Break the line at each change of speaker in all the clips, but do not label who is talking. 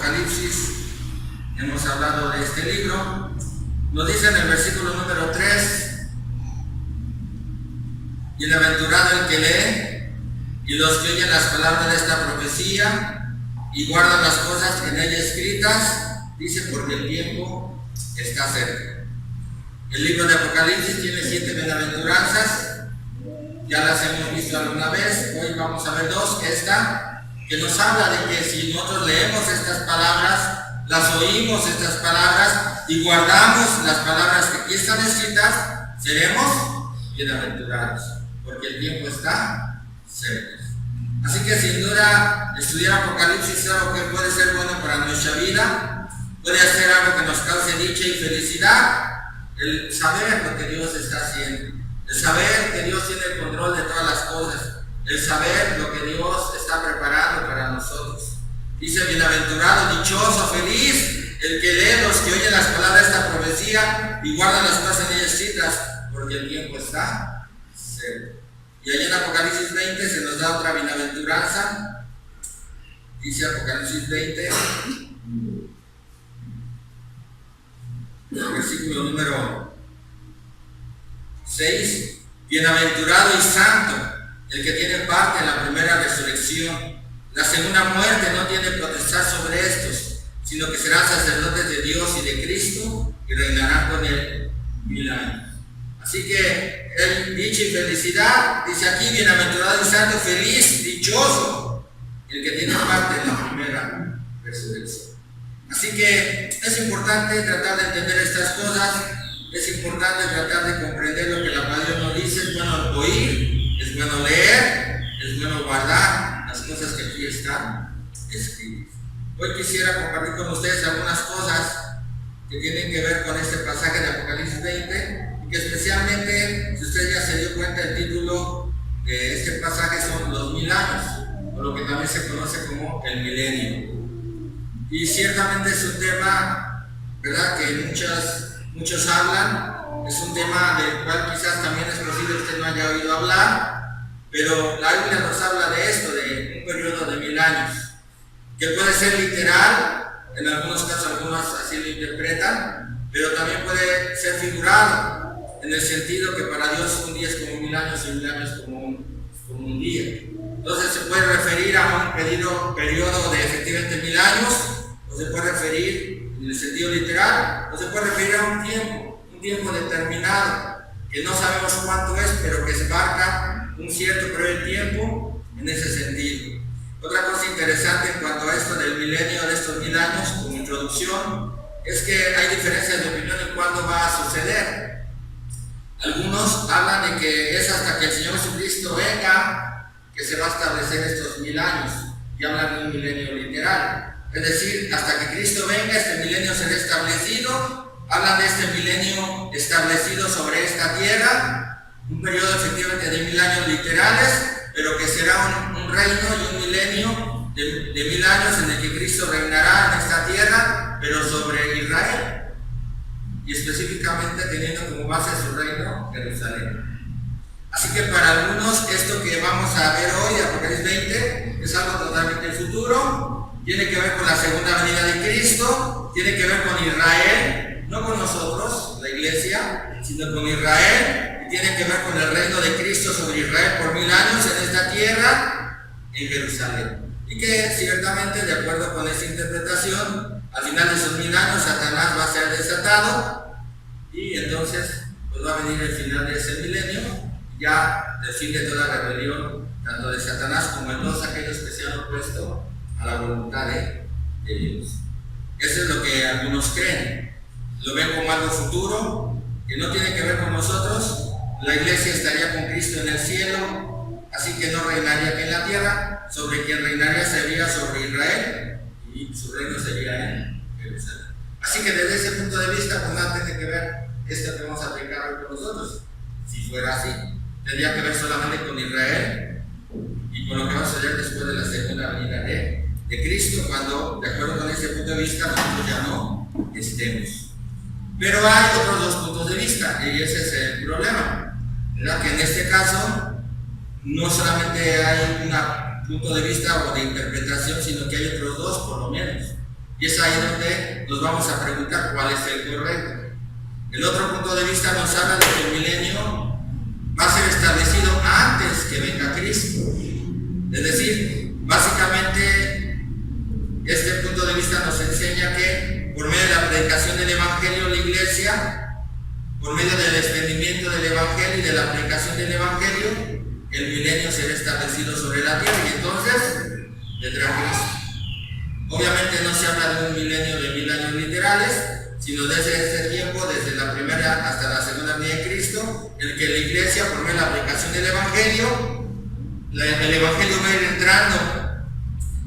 Apocalipsis, hemos hablado de este libro. Nos dice en el versículo número 3: bienaventurado el que lee y los que oyen las palabras de esta profecía y guardan las cosas en ella escritas, dice, porque el tiempo está cerca. El libro de Apocalipsis tiene 7 bienaventuranzas, ya las hemos visto alguna vez. Hoy vamos a ver 2, esta, que nos habla de que si nosotros leemos estas palabras, las oímos estas palabras y guardamos las palabras que aquí están escritas, seremos bienaventurados, porque el tiempo está cerca. Así que sin duda, estudiar Apocalipsis es algo que puede ser bueno para nuestra vida, puede ser algo que nos cause dicha y felicidad, el saber lo que Dios está haciendo, el saber que Dios tiene el control de todas las cosas, el saber lo que Dios está preparando para nosotros. Dice: bienaventurado, dichoso, feliz el que lee, los que oyen las palabras de esta profecía y guardan las cosas en ellas escritas, porque el tiempo está cerca. Y allá en Apocalipsis 20 se nos da otra bienaventuranza. Dice Apocalipsis 20, versículo número 6: bienaventurado y santo el que tiene parte en la primera resurrección. La segunda muerte no tiene potestad sobre estos, sino que serán sacerdotes de Dios y de Cristo y reinarán con él 1000 años. Así que el dicha y felicidad, dice aquí: bienaventurado y santo, feliz, dichoso el que tiene parte en la primera resurrección. Así que es importante tratar de entender estas cosas, es importante tratar de comprender lo que la palabra nos dice. Es bueno oír, es bueno leer, es bueno guardar las cosas que aquí están escritas. Hoy quisiera compartir con ustedes algunas cosas que tienen que ver con este pasaje de Apocalipsis 20, y que especialmente, si usted ya se dio cuenta, el título de este pasaje son los 1000 años, o lo que también se conoce como el milenio. Y ciertamente es un tema, ¿verdad?, que muchos hablan. Es un tema del cual quizás también es posible que usted no haya oído hablar, pero la Biblia nos habla de esto, de un periodo de 1000 años, que puede ser literal, en algunos casos algunos así lo interpretan, pero también puede ser figurado, en el sentido que para Dios un día es como 1000 años y 1000 años como un día. Entonces se puede referir a un periodo de efectivamente 1000 años, o se puede referir en el sentido literal, o se puede referir a un tiempo determinado, que no sabemos cuánto es, pero que se marca un cierto periodo de tiempo en ese sentido. Otra cosa interesante en cuanto a esto del milenio, de estos 1000 años, como introducción, es que hay diferencias de opinión en cuándo va a suceder. Algunos hablan de que es hasta que el Señor Jesucristo venga que se va a establecer estos 1000 años, y hablan de un milenio literal. Es decir, hasta que Cristo venga, este milenio será establecido. Hablan de este milenio establecido sobre esta tierra, un periodo efectivamente de 1000 años literales, pero que será un reino y un milenio de 1000 años en el que Cristo reinará en esta tierra, pero sobre Israel, y específicamente teniendo como base su reino, Jerusalén. Así que para algunos esto que vamos a ver hoy, Apocalipsis 20, es algo totalmente futuro, tiene que ver con la segunda venida de Cristo, tiene que ver con Israel, no con nosotros, la iglesia, sino con Israel, y tiene que ver con el reino de Cristo sobre Israel por 1000 años en esta tierra, en Jerusalén. Y que ciertamente, de acuerdo con esta interpretación, al final de esos 1000 años Satanás va a ser desatado, y entonces pues va a venir el final de ese milenio, ya el fin de toda rebelión, tanto de Satanás como de todos aquellos que se han opuesto a la voluntad de Dios. Eso es lo que algunos creen. Lo ven como algo futuro, que no tiene que ver con nosotros. La iglesia estaría con Cristo en el cielo, así que no reinaría aquí en la tierra. Sobre quien reinaría sería sobre Israel, y su reino sería en Jerusalén. Así que desde ese punto de vista, pues nada tiene que ver esto que vamos a aplicar hoy con nosotros. Si fuera así, tendría que ver solamente con Israel y con lo que va a suceder después de la segunda venida de Cristo, cuando, de acuerdo con ese punto de vista, nosotros ya no estemos. Pero hay otros dos puntos de vista, y ese es el problema, ¿verdad? Que en este caso no solamente hay un punto de vista o de interpretación, sino que hay otros dos por lo menos. Y es ahí donde nos vamos a preguntar cuál es el correcto. El otro punto de vista nos habla de que el milenio va a ser establecido antes que venga Cristo. Es decir, básicamente este punto de vista nos enseña que por medio de la predicación del Evangelio, la Iglesia, por medio del extendimiento del Evangelio y de la predicación del Evangelio, el milenio será establecido sobre la tierra y entonces vendrá Cristo. Obviamente no se habla de un milenio de 1000 años literales, sino desde este tiempo, desde la primera hasta la segunda venida de Cristo, en el que la Iglesia, por medio de la aplicación del Evangelio, el Evangelio va a ir entrando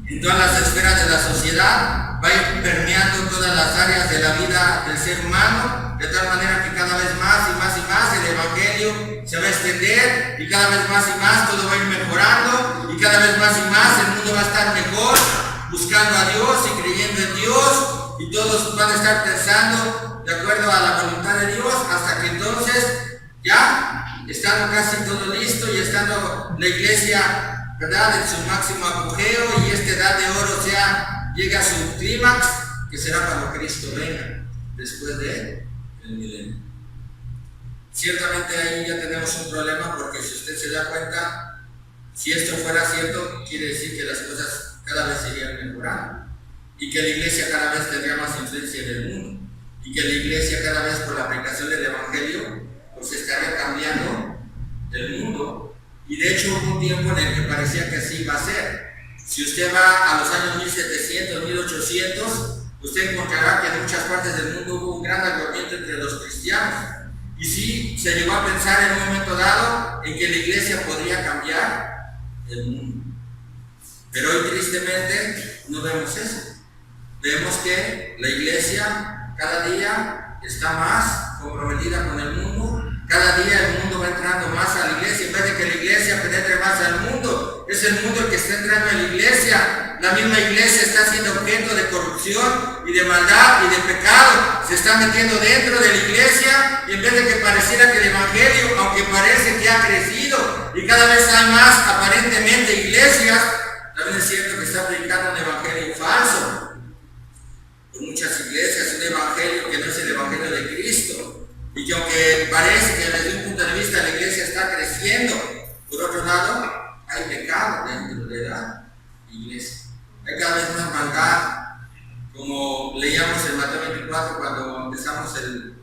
en todas las esferas de la sociedad, va a ir permeando todas las áreas de la vida del ser humano, de tal manera que cada vez más y más y más el Evangelio se va a extender y cada vez más y más todo va a ir mejorando y cada vez más y más el mundo va a estar mejor, buscando a Dios y creyendo en Dios, y todos van a estar pensando de acuerdo a la voluntad de Dios, hasta que entonces ya estando casi todo listo y estando la Iglesia, ¿verdad?, en su máximo apogeo y esta edad de oro llega a su clímax, que será cuando Cristo venga después de el milenio. Ciertamente ahí ya tenemos un problema, porque si usted se da cuenta, si esto fuera cierto, quiere decir que las cosas cada vez irían mejorando y que la Iglesia cada vez tendría más influencia en el mundo y que la Iglesia cada vez, por la aplicación del Evangelio, pues estaría cambiando el mundo. Y de hecho hubo un tiempo en el que parecía que así iba a ser. Si usted va a los años 1700, 1800, usted encontrará que en muchas partes del mundo hubo un gran avivamiento entre los cristianos. Y sí, se llegó a pensar en un momento dado en que la Iglesia podría cambiar el mundo. Pero hoy tristemente no vemos eso. Vemos que la Iglesia cada día está más comprometida con el mundo. Cada día el mundo va entrando más a la Iglesia. En vez de que la Iglesia penetre más al mundo, es el mundo el que está entrando en la Iglesia. La misma Iglesia está siendo objeto de corrupción y de maldad y de pecado. Se está metiendo dentro de la Iglesia, y en vez de que pareciera que el Evangelio, aunque parece que ha crecido y cada vez hay más aparentemente iglesias, también es cierto que está predicando un evangelio falso. Por muchas iglesias, un evangelio que no es el evangelio de Cristo. Y que aunque parece que desde un punto de vista la iglesia está creciendo, por otro lado, hay pecado dentro de la iglesia. Hay cada vez más maldad. Como leíamos en Mateo 24 cuando empezamos el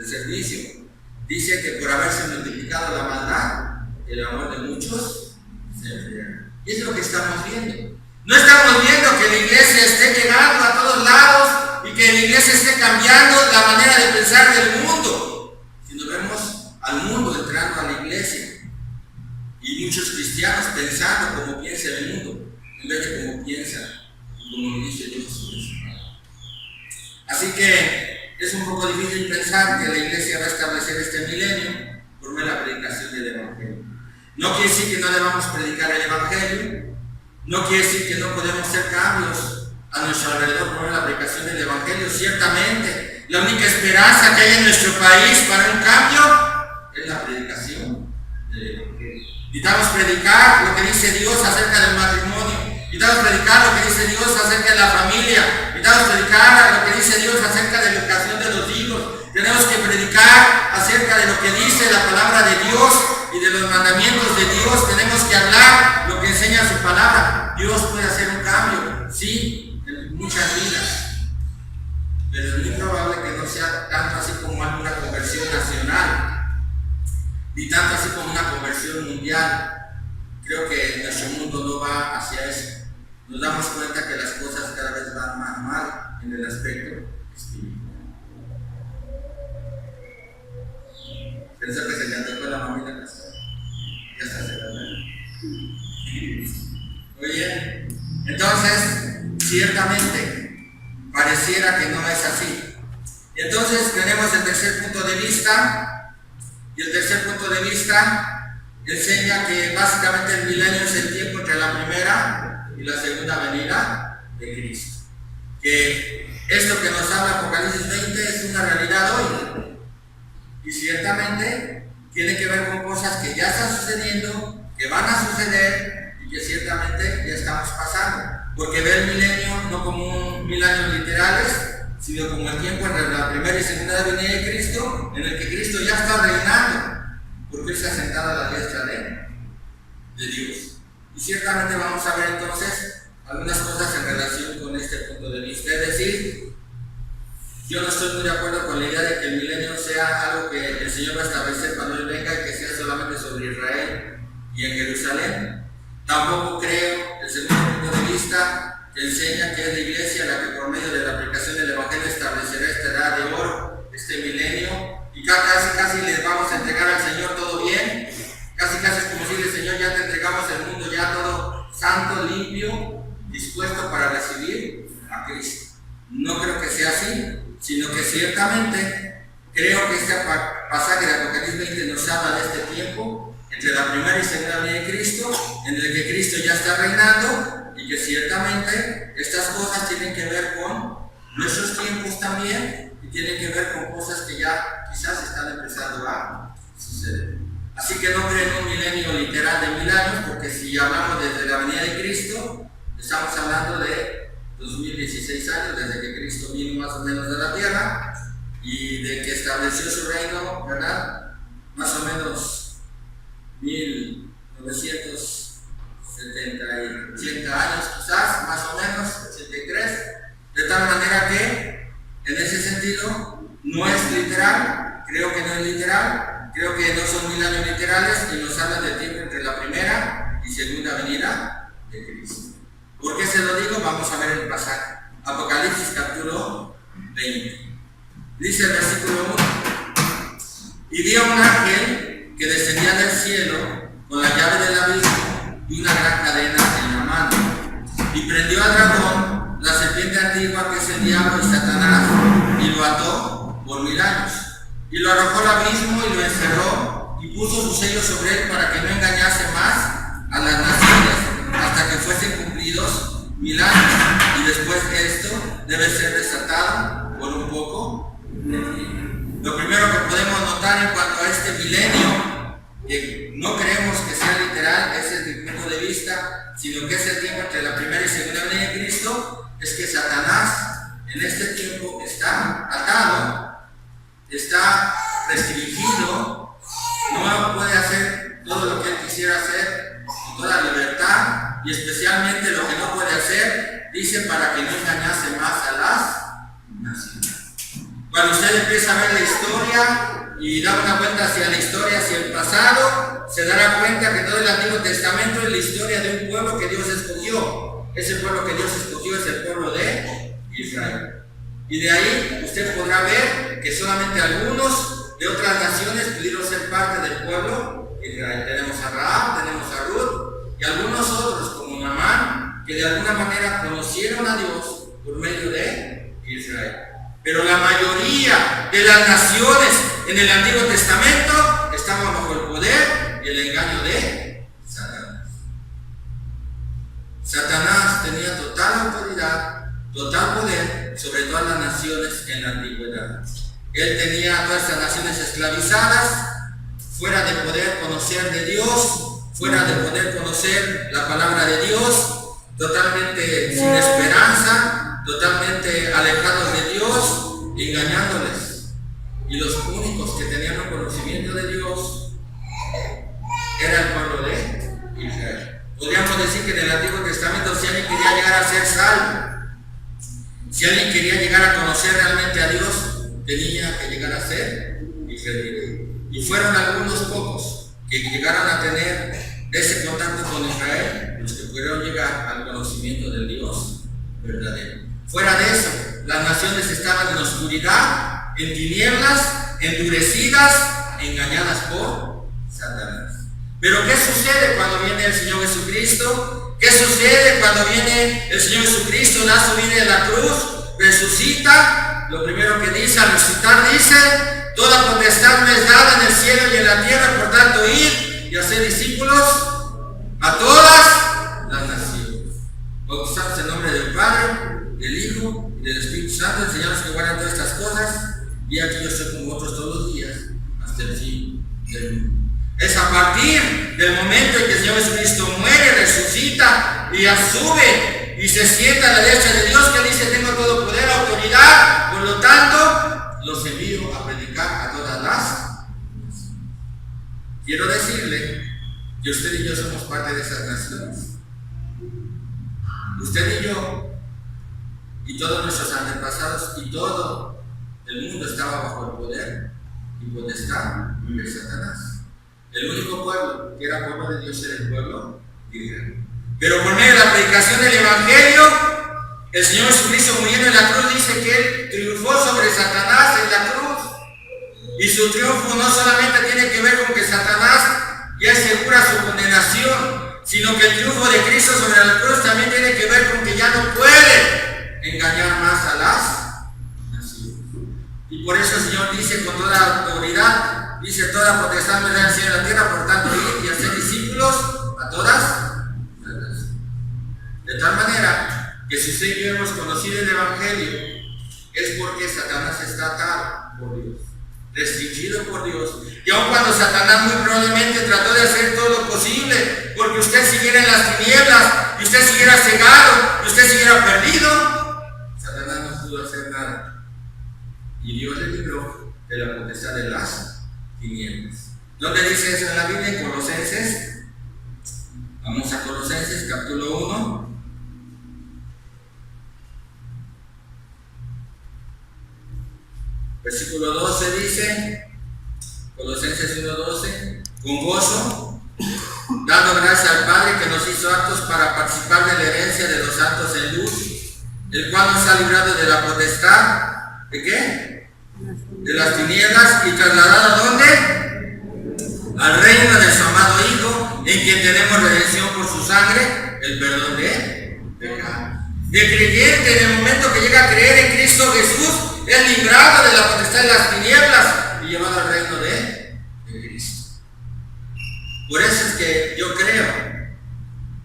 servicio. Dice que por haberse multiplicado la maldad, el amor de muchos se enfriará. Y es lo que estamos viendo. No estamos viendo que la iglesia esté llegando a todos lados y que la iglesia esté cambiando la manera de pensar del mundo, sino vemos al mundo entrando a la iglesia y muchos cristianos pensando como piensa el mundo en vez de como piensa y como lo dice Dios sobre su palabra. Así que es un poco difícil pensar que la iglesia va a establecer este milenio por medio de la predicación del evangelio. No quiere decir que no debamos predicar el evangelio, no quiere decir que no podemos hacer cambios a nuestro alrededor por medio de la predicación del evangelio. Ciertamente, la única esperanza que hay en nuestro país para un cambio es la predicación del evangelio. Necesitamos predicar lo que dice Dios acerca del matrimonio, necesitamos predicar lo que dice Dios acerca de la familia, necesitamos predicar lo que dice Dios acerca de la educación de los hijos. Tenemos que predicar acerca de lo que dice la palabra de Dios y de los mandamientos de Dios. Tenemos que hablar lo que enseña su palabra. Dios puede hacer un cambio, sí, en muchas vidas, pero es muy probable que no sea tanto así como una conversión nacional, ni tanto así como una conversión mundial. Creo que nuestro mundo no va hacia eso. Nos damos cuenta que las cosas cada vez van más mal en el aspecto espiritual. Pensó que se le acercó la mamita, ya está cerrada. Muy bien. Entonces, ciertamente, pareciera que no es así. Y entonces tenemos el tercer punto de vista, y el tercer punto de vista enseña que básicamente el milenio es el tiempo entre la primera y la segunda venida de Cristo. Que esto que nos habla Apocalipsis 20 es una realidad hoy. Y ciertamente tiene que ver con cosas que ya están sucediendo, que van a suceder y que ciertamente ya estamos pasando. porque ve el milenio no como 1000 años literales, sino como el tiempo entre la primera y segunda venida de Cristo, en el que Cristo ya está reinando, porque Él se ha sentado a la diestra de Dios. Y ciertamente vamos a ver entonces algunas cosas en relación con este punto de vista. Es decir, yo no estoy muy de acuerdo con la idea de que el milenio sea algo que el Señor va a establecer cuando Él venga y que sea solamente sobre Israel y en Jerusalén. Tampoco creo, el segundo punto de vista, que enseña que es la iglesia la que por medio de la aplicación del Evangelio establecerá esta edad de oro, este milenio, y casi le vamos a entregar al Señor todo bien. Casi es como si el Señor ya te entregamos el mundo ya todo santo, limpio, dispuesto para recibir a Cristo. No creo que sea así, sino que ciertamente creo que este pasaje de Apocalipsis 20 nos habla de este tiempo entre la primera y segunda venida de Cristo, en el que Cristo ya está reinando, y que ciertamente estas cosas tienen que ver con nuestros tiempos también, y tienen que ver con cosas que ya quizás están empezando a suceder. Así que no creo en un milenio literal de 1000 años, porque si hablamos desde la venida de Cristo, estamos hablando de 2016 años, desde que Cristo vino más o menos de la tierra, y de que estableció su reino, ¿verdad? Más o menos 1970 y 80 años quizás, más o menos, 83, de tal manera que en ese sentido no es literal, creo que no es literal, creo que no son 1000 años literales y nos hablan del tiempo entre la primera y segunda venida de Cristo. ¿Por qué se lo digo? Vamos a ver el pasaje. Apocalipsis capítulo 20. Dice el versículo 1: y vi a un ángel que descendía del cielo con la llave del abismo y una gran cadena en la mano, y prendió al dragón, la serpiente antigua, que es el diablo y Satanás, y lo ató por 1000 años, y lo arrojó al abismo y lo encerró, y puso su sello sobre él para que no engañase más a las naciones hasta que fuesen cumplidos 1000 años, y después de esto debe ser desatado por un poco de tiempo. Lo primero que podemos notar en cuanto a este milenio, que no creemos que sea literal, ese es mi punto de vista, sino que es el tiempo entre la primera y segunda venida de Cristo, es que Satanás en este tiempo está atado, está restringido, no puede hacer todo lo que él quisiera hacer con toda libertad, y especialmente lo que no puede hacer, dice, para que no engañase más a las naciones. Cuando usted empieza a ver la historia y da una vuelta hacia la historia, hacia el pasado, se dará cuenta que todo el Antiguo Testamento es la historia de un pueblo que Dios escogió. Ese pueblo que Dios escogió es el pueblo de Israel. Y de ahí usted podrá ver que solamente algunos de otras naciones pudieron ser parte del pueblo de Israel. Tenemos a Rahab, tenemos a Ruth y algunos otros como Naamán, que de alguna manera conocieron a Dios por medio de Israel. Pero la mayoría de las naciones en el Antiguo Testamento estaban bajo el poder y el engaño de Satanás. Satanás tenía total autoridad, total poder sobre todas las naciones en la antigüedad. Él tenía a todas esas naciones esclavizadas, fuera de poder conocer de Dios, fuera de poder conocer la palabra de Dios, totalmente sin esperanza, totalmente alejados de Dios, engañándoles. Y los únicos que tenían un conocimiento de Dios era el pueblo de Israel. Podríamos decir que en el Antiguo Testamento, si alguien quería llegar a ser salvo, si alguien quería llegar a conocer realmente a Dios, tenía que llegar a ser israelita. Y fueron algunos pocos que llegaron a tener ese contacto con Israel, los que pudieron llegar al conocimiento del Dios verdadero. Fuera de eso, las naciones estaban en oscuridad, en tinieblas, endurecidas, engañadas por Satanás. Pero ¿qué sucede cuando viene el Señor Jesucristo? ¿Qué sucede cuando viene el Señor Jesucristo, da su vida en la cruz, resucita? Lo primero que dice al resucitar dice: toda potestad me es dada en el cielo y en la tierra, por tanto id y hacer discípulos a todas las naciones, bautizados en nombre del Padre, del Hijo y del Espíritu Santo, enseñados que guardan todas estas cosas, y aquí yo estoy con vosotros todos los días hasta el fin del mundo. Es a partir del momento en que el Señor Jesucristo muere, resucita y sube y se sienta a la derecha de Dios, que Él dice: tengo todo poder, autoridad, por lo tanto, los envío a predicar a todas las. Quiero decirle que usted y yo somos parte de esas naciones. Usted y yo, y todos nuestros antepasados, y todo el mundo estaba bajo el poder y potestad de Satanás. El único pueblo que era pueblo de Dios era el pueblo de Israel. Pero por medio de la predicación del Evangelio, el Señor Jesucristo, muriendo en la cruz, dice que Él triunfó sobre Satanás en la cruz. Y su triunfo no solamente tiene que ver con que Satanás ya asegura su condenación, sino que el triunfo de Cristo sobre la cruz también tiene que ver con que ya no puede engañar más a las naciones. Y por eso el Señor dice con toda autoridad, dice: toda potestad me da el cielo y la tierra, por tanto ir y hacer discípulos a todas las naciones. De tal manera que si usted y yo hemos conocido el Evangelio, es porque Satanás está atado por Dios, restringido por Dios. Y aun cuando Satanás muy probablemente trató de hacer todo lo posible porque usted siguiera en las tinieblas, y usted siguiera cegado, y usted siguiera perdido, Satanás no pudo hacer nada. Y Dios le libró de la potestad de las tinieblas. ¿Dónde dice eso en la Biblia? En Colosenses. Vamos a Colosenses capítulo 1. Versículo 12 dice, Colosenses 1:12: con gozo, dando gracias al Padre que nos hizo aptos para participar de la herencia de los santos en luz, el cual nos ha librado de la potestad, ¿de qué? De las tinieblas, y trasladado ¿a dónde? Al reino de su amado Hijo, en quien tenemos redención por su sangre, el perdón de pecado. El creyente, en el momento que llega a creer en Cristo Jesús, es librado de la potestad de las tinieblas y llevado al reino de Cristo. Por eso es que yo creo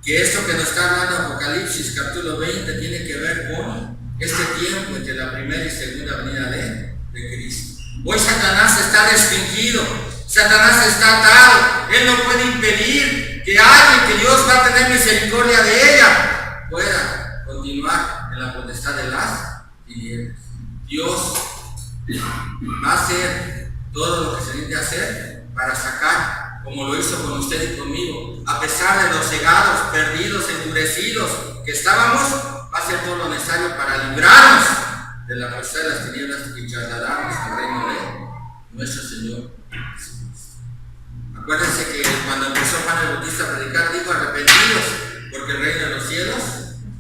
que esto que nos está hablando Apocalipsis capítulo 20 tiene que ver con este tiempo entre la primera y segunda venida de Cristo. Hoy Satanás está restringido, Satanás está atado. Él no puede impedir que alguien que Dios va a tener misericordia de ella pueda continuar en la potestad de las tinieblas. Dios va a hacer todo lo que se tiene que hacer para sacar, como lo hizo con usted y conmigo, a pesar de los cegados, perdidos, endurecidos que estábamos, va a hacer todo lo necesario para librarnos de la potestad de las tinieblas y trasladarnos al reino de nuestro Señor Jesucristo. Acuérdense que cuando empezó Juan el Bautista a predicar, dijo: arrepentidos, porque el reino de los cielos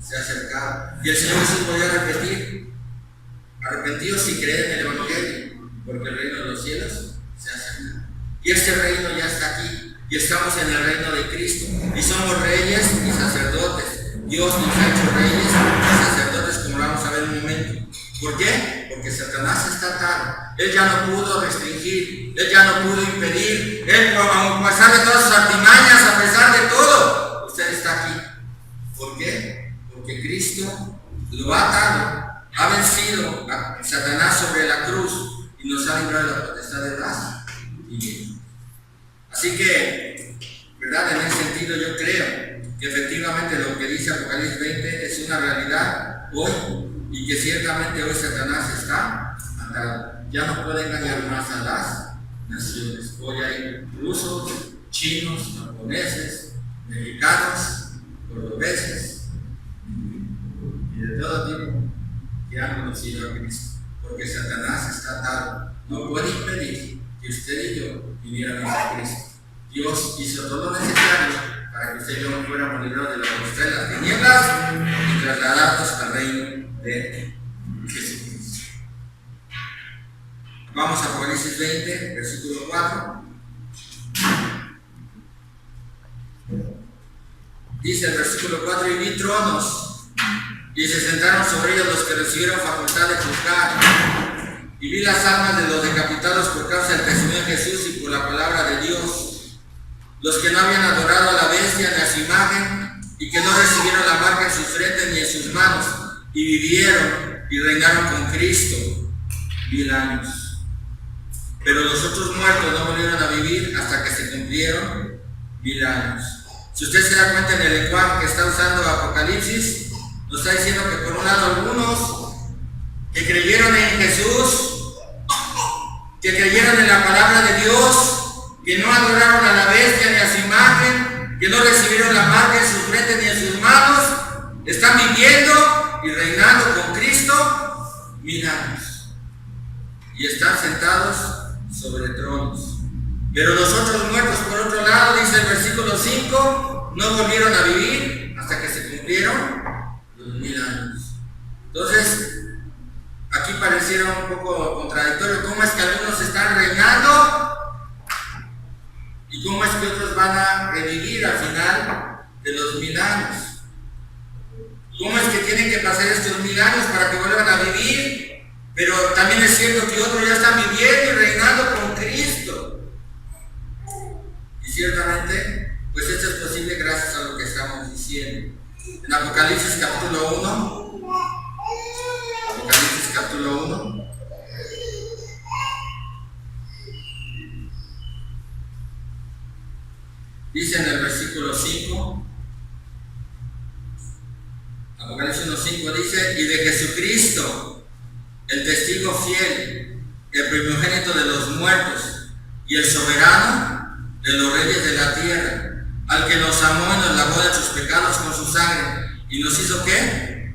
se ha acercado. Y el Señor Jesús volvió a repetir: arrepentidos y creed en el Evangelio, porque el reino de los cielos se ha acercado. Y este reino ya está aquí, y estamos en el reino de Cristo, y somos reyes y sacerdotes. Dios nos ha hecho reyes y sacerdotes, como lo vamos a ver en un momento. ¿Por qué? Porque Satanás está atado. Él ya no pudo restringir, él ya no pudo impedir, él, a pesar de todas sus artimañas, a pesar de todo, usted está aquí. ¿Por qué? Porque Cristo lo ha atado, ha vencido a Satanás sobre la cruz y nos ha librado de la potestad de las tinieblas. Así que, ¿verdad? En ese sentido yo creo que efectivamente lo que dice Apocalipsis 20 es una realidad hoy, y que ciertamente hoy Satanás está atado. Ya no puede engañar más a las naciones. Hoy hay rusos, chinos, japoneses, mexicanos, portugueses y de todo tipo que han conocido a Cristo, porque Satanás está atado. No puede impedir que usted y yo viniéramos a Cristo. Dios hizo todo lo necesario para que usted y yo fuéramos librados de la potestad de las tinieblas y trasladados al reino de Jesucristo. Vamos a Apocalipsis 20, versículo 4. Dice el versículo 4: y vi tronos, y se sentaron sobre ellos los que recibieron facultad de juzgar. Y vi las almas de los decapitados por causa del testimonio de Jesús y por la palabra de Dios, los que no habían adorado a la bestia ni a su imagen, y que no recibieron la marca en sus frentes ni en sus manos, y vivieron y reinaron con Cristo 1000 años. Pero los otros muertos no volvieron a vivir hasta que se cumplieron 1000 años. Si usted se da cuenta en el lenguaje que está usando Apocalipsis, Nos está diciendo que por un lado algunos que creyeron en Jesús, que creyeron en la palabra de Dios, que no adoraron a la bestia ni a su imagen, que no recibieron la marca en sus frentes ni en sus manos, están viviendo y reinando con Cristo 1000 años. Y están sentados sobre tronos. Pero los otros muertos, por otro lado, dice el versículo 5, no volvieron a vivir hasta que se cumplieron los 1000 años. Entonces, aquí pareciera un poco contradictorio. ¿Cómo es que algunos están reinando y cómo es que otros van a revivir al final de los 1000 años? ¿Cómo es que tienen que pasar estos 1000 años para que vuelvan a vivir? Pero también es cierto que otros ya están viviendo y reinando con Cristo. Y ciertamente, pues esto es posible gracias a lo que estamos diciendo. En Apocalipsis capítulo 1, Apocalipsis capítulo 1, dice en el versículo 5, Apocalipsis 1:5 dice, y de Jesucristo, el testigo fiel, el primogénito de los muertos y el soberano de los reyes de la tierra, al que nos amó y nos lavó de nuestros pecados con su sangre, y nos hizo ¿qué?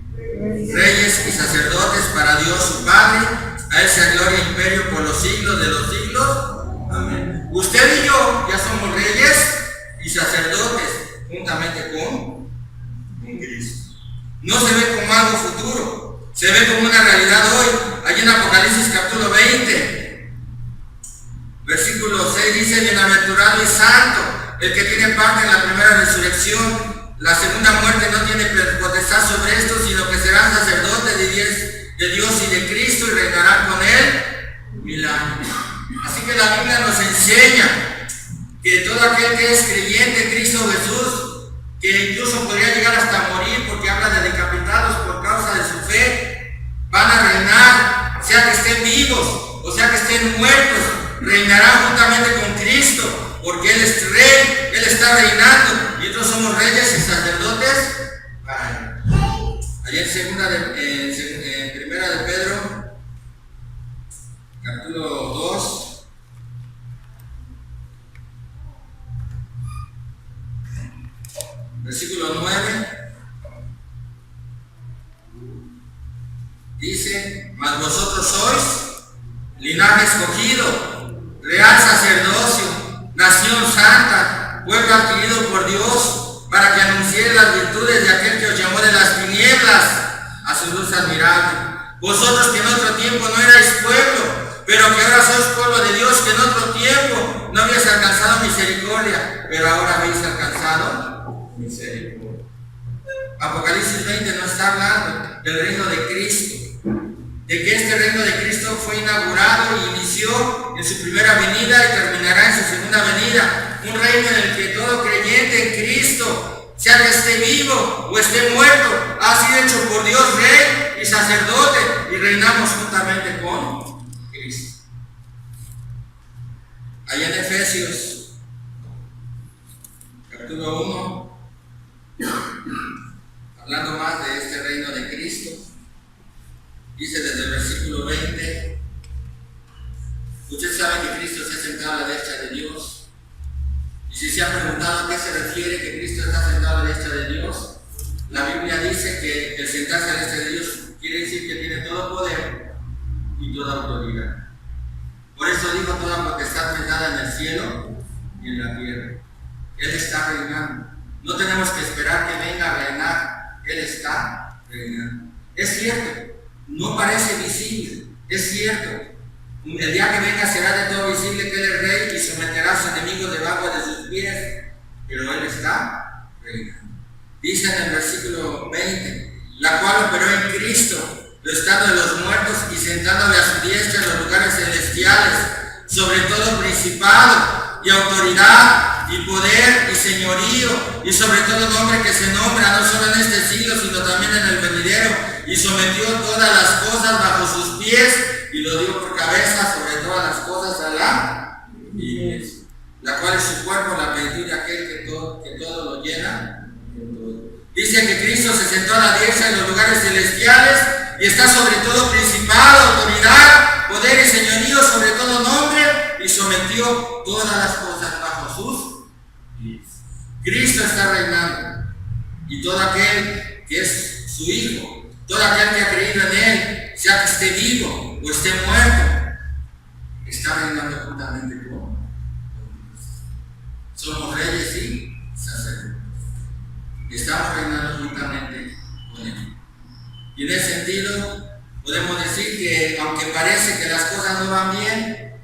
Reyes y sacerdotes para Dios su Padre. A él sea gloria e imperio por los siglos de los siglos. Amén. Usted y yo ya somos reyes y sacerdotes juntamente con Cristo. No se ve como algo futuro, se ve como una realidad hoy. Allí en Apocalipsis capítulo 20, versículo 6 dice, bienaventurado y santo el que tiene parte en la primera resurrección. La segunda muerte no tiene potestad sobre esto, sino que serán sacerdotes de Dios y de Cristo y reinarán con él 1000 años. Así que la Biblia nos enseña que todo aquel que es creyente en Cristo Jesús, que incluso podría llegar hasta morir porque habla de decapitados por causa de su fe, van a reinar, sea que estén vivos o sea que estén muertos, reinarán juntamente con Cristo, porque Él es rey, Él está reinando, y nosotros somos reyes y sacerdotes para Él. Allá en primera de Pedro, capítulo 2, versículo 9, dice, mas vosotros sois linaje escogido, real sacerdocio, nación santa, pueblo adquirido por Dios, para que anunciéis las virtudes de aquel que os llamó de las tinieblas a su luz admirable. Vosotros que en otro tiempo no erais pueblo, pero que ahora sois pueblo de Dios, que en otro tiempo no habéis alcanzado misericordia, pero ahora habéis alcanzado misericordia. Apocalipsis 20 nos está hablando del reino de Cristo, de que este reino de Cristo fue inaugurado y inició en su primera venida y terminará en su segunda venida. Un reino en el que todo creyente en Cristo, sea que esté vivo o esté muerto, ha sido hecho por Dios rey y sacerdote, y reinamos juntamente con Cristo. Allá en Efesios, capítulo 1, hablando más de este reino de Cristo, dice desde el versículo 20, usted sabe que Cristo se ha sentado a la derecha de Dios. Y si se ha preguntado a qué se refiere que Cristo está sentado a la derecha de Dios, la Biblia dice que el sentarse a la derecha de Dios quiere decir que tiene todo poder y toda autoridad. Por eso dijo, toda potestad me dada en el cielo y en la tierra. Él está reinando. No tenemos que esperar que venga a reinar. Él está reinando. Es cierto, no parece visible, es cierto. El día que venga será de todo visible que Él es rey y someterá a sus enemigos debajo de sus pies, pero Él está reinando. Dice en el versículo 20, la cual operó en Cristo, estando de los muertos y sentándole a su diestra en los lugares celestiales, sobre todo principado y autoridad y poder y señorío, y sobre todo nombre que se nombra no solo en este siglo, sino también en el venidero, y sometió todas las cosas bajo sus pies, y lo dio por cabeza sobre todas las cosas a la iglesia, la cual es su cuerpo, la plenitud de aquel que todo lo llena. Dice Dice que Cristo se sentó a la diestra en los lugares celestiales y está sobre todo principado, autoridad, poder y señorío, sobre todo nombre, y sometió todas las cosas bajo sus pies. Cristo está reinando, y todo aquel que es su Hijo, todo aquel que ha creído en Él, sea que esté vivo o esté muerto, está reinando juntamente con Cristo. Somos reyes y sacerdotes. Estamos reinando juntamente con Él. Y en ese sentido, podemos decir que aunque parece que las cosas no van bien,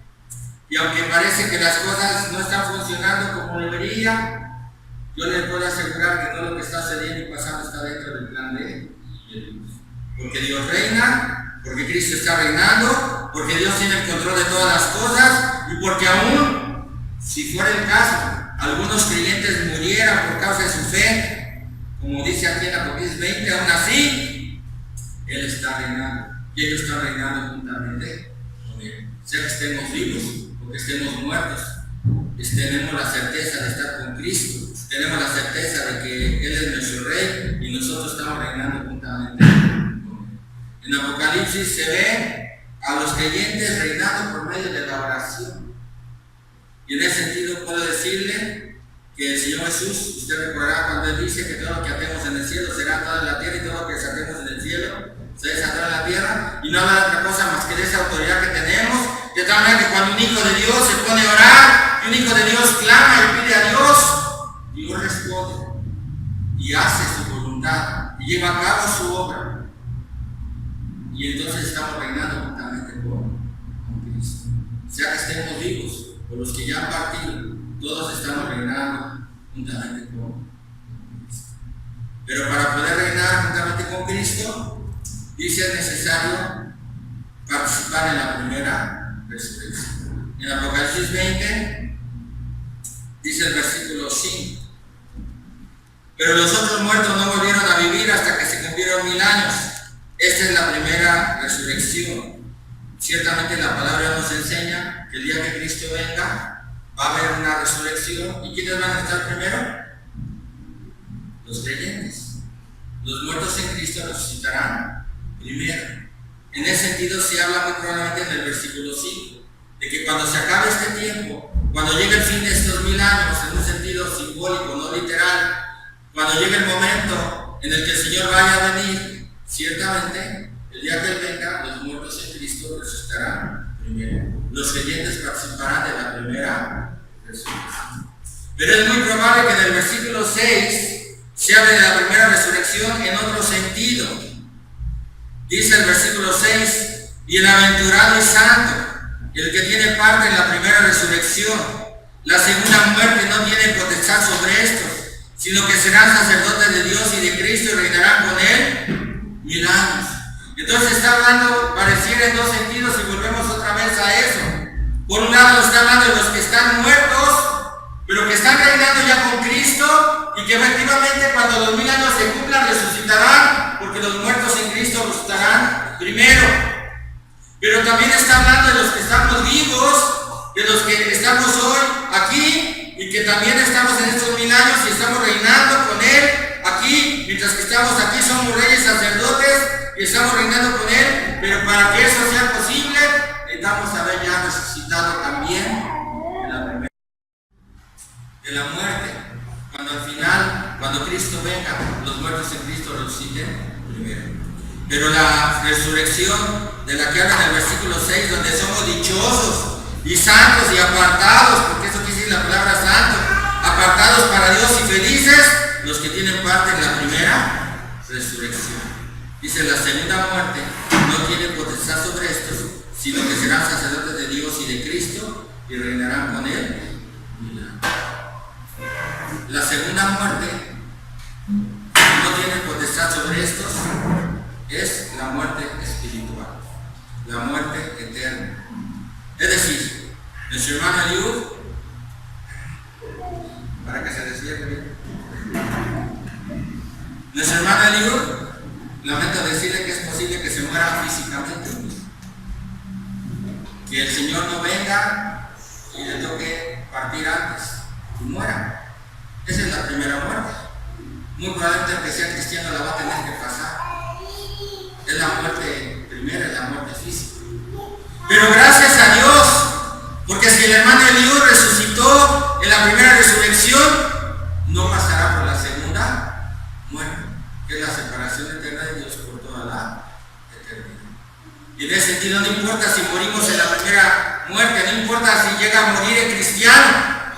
y aunque parece que las cosas no están funcionando como debería, yo les puedo asegurar que todo lo que está sucediendo y pasando está dentro del plan de Dios. Porque Dios reina, porque Cristo está reinando, porque Dios tiene el control de todas las cosas, y porque aún, si fuera el caso, algunos creyentes murieran por causa de su fe, como dice aquí en Apocalipsis 20, aún así, Él está reinando, y ellos están reinando juntamente con Él. Sea que estemos vivos o que estemos muertos, tenemos la certeza de estar con Cristo, tenemos la certeza de que Él es nuestro Rey y nosotros estamos reinando juntamente con Él. En Apocalipsis se ve a los creyentes reinando por medio de la oración. Y en ese sentido puedo decirle que el Señor Jesús, usted recordará cuando Él dice que todo lo que atemos en el cielo será atado en la tierra y todo lo que desatemos en el cielo se desatará en la tierra, y no habla de otra cosa más que de esa autoridad que tenemos, de tal manera que cuando un hijo de Dios se pone a orar, y un hijo de Dios clama y pide a Dios, Dios responde y hace su voluntad y lleva a cabo su obra, y entonces estamos reinando juntamente con Cristo. Sea que estemos vivos o los que ya han partido, todos estamos reinando juntamente con Cristo. Pero para poder reinar juntamente con Cristo, dice es necesario participar en la primera resurrección. En Apocalipsis 20 dice el versículo 5: pero los otros muertos no volvieron a vivir hasta que se cumplieron 1000 años. Esta es la primera resurrección. Ciertamente la palabra nos enseña que el día que Cristo venga va a haber una resurrección. ¿Y quiénes van a estar primero? Los creyentes. Los muertos en Cristo resucitarán primero. En ese sentido se habla muy probablemente en el versículo 5 de que cuando se acabe este tiempo, cuando llegue el fin de estos 1000 años, en un sentido simbólico, no literal, cuando llegue el momento en el que el Señor vaya a venir, ciertamente el día que Él venga, los muertos en Cristo resucitarán primero. Los creyentes participarán de la primera resurrección. Pero es muy probable que en el versículo 6 se hable de la primera resurrección en otro sentido. Dice el versículo 6: bienaventurado y santo el que tiene parte en la primera resurrección. La segunda muerte no tiene potestad sobre estos, sino que serán sacerdotes de Dios y de Cristo y reinarán con Él 1000 años. Entonces está hablando, pareciera en dos sentidos, y volvemos otra vez a eso. Por un lado está hablando de los que están muertos, pero que están reinando ya con Cristo, y que efectivamente cuando los 1000 años se cumplan resucitarán, porque los muertos en Cristo resucitarán primero. Pero también está hablando de los que estamos vivos, de los que estamos hoy aquí, y que también estamos en estos 1000 años y estamos reinando con Él aquí. Mientras que estamos aquí somos reyes sacerdotes y estamos reinando con Él, pero para que eso sea posible necesitamos haber ya resucitado también de la muerte, cuando al final, cuando Cristo venga, los muertos en Cristo resuciten primero. Pero la resurrección de la que habla en el versículo 6, donde somos dichosos y santos y apartados, porque eso quiere decir la palabra santo, apartados para Dios y felices, los que tienen parte en la primera resurrección. Dice: la segunda muerte no tiene potestad sobre estos, sino que serán sacerdotes de Dios y de Cristo y reinarán con Él. La segunda muerte no tiene potestad sobre estos, es la muerte espiritual, la muerte eterna. Es decir, nuestro hermano Eliud, para que se despierte bien, nuestro hermano Eliud, lamento decirle que es posible que se muera físicamente, que el Señor no venga y le toque partir antes y muera. Esa es la primera muerte. muy probablemente aunque sea cristiano la va a tener que pasar. Es la muerte primera, es la muerte física. Pero gracias a Dios, porque si el hermano Eliú resucitó en la primera resurrección, no pasará por la segunda muerte, que es la separación eterna de Dios por toda la eternidad. Y en ese sentido no importa si morimos en la primera muerte, no importa si llega a morir el cristiano,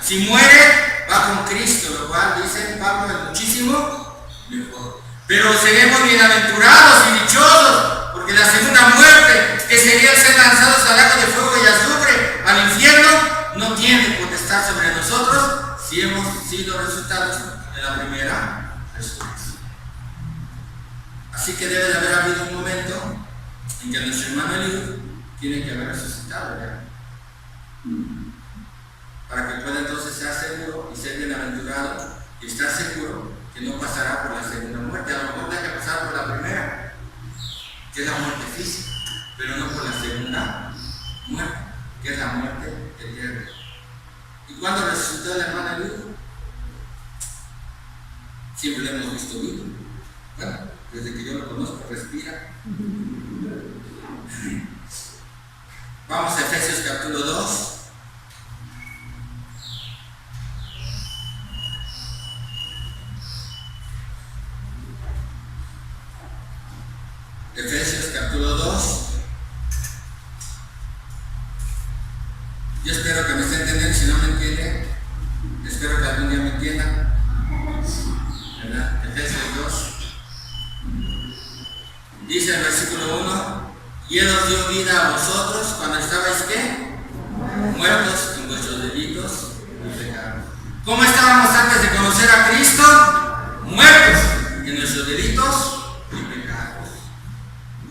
si muere, va con Cristo, lo cual dice Pablo es muchísimo mejor. Pero seremos bienaventurados y dichosos, porque la segunda muerte, que sería el ser lanzados al lago de fuego y azufre, al infierno, no tiene potestad sobre nosotros si hemos sido resucitados en la primera resurrección. Así que debe de haber habido un momento en que nuestro hermano Eliú tiene que haber resucitado, ¿verdad? Para que pueda entonces ser seguro y ser bienaventurado y estar seguro que no pasará por la segunda muerte. A lo mejor tenga que pasar por la primera, que es la muerte física, pero no por la segunda muerte, que es la muerte eterna. ¿Y cuándo resucitó el hermano Eliú? Siempre lo hemos visto vivo. Bueno, desde que yo lo conozco, respira. Vamos a Efesios capítulo 2. Efesios capítulo 2. Yo espero que me esté entendiendo, si no me entiende, espero que algún día me entienda. ¿Verdad? Efesios 2. Dice el versículo 1: y Él os dio vida a vosotros cuando estabais, ¿qué? Muertos en vuestros delitos y pecados. ¿Cómo estábamos antes de conocer a Cristo? Muertos en nuestros delitos y pecados.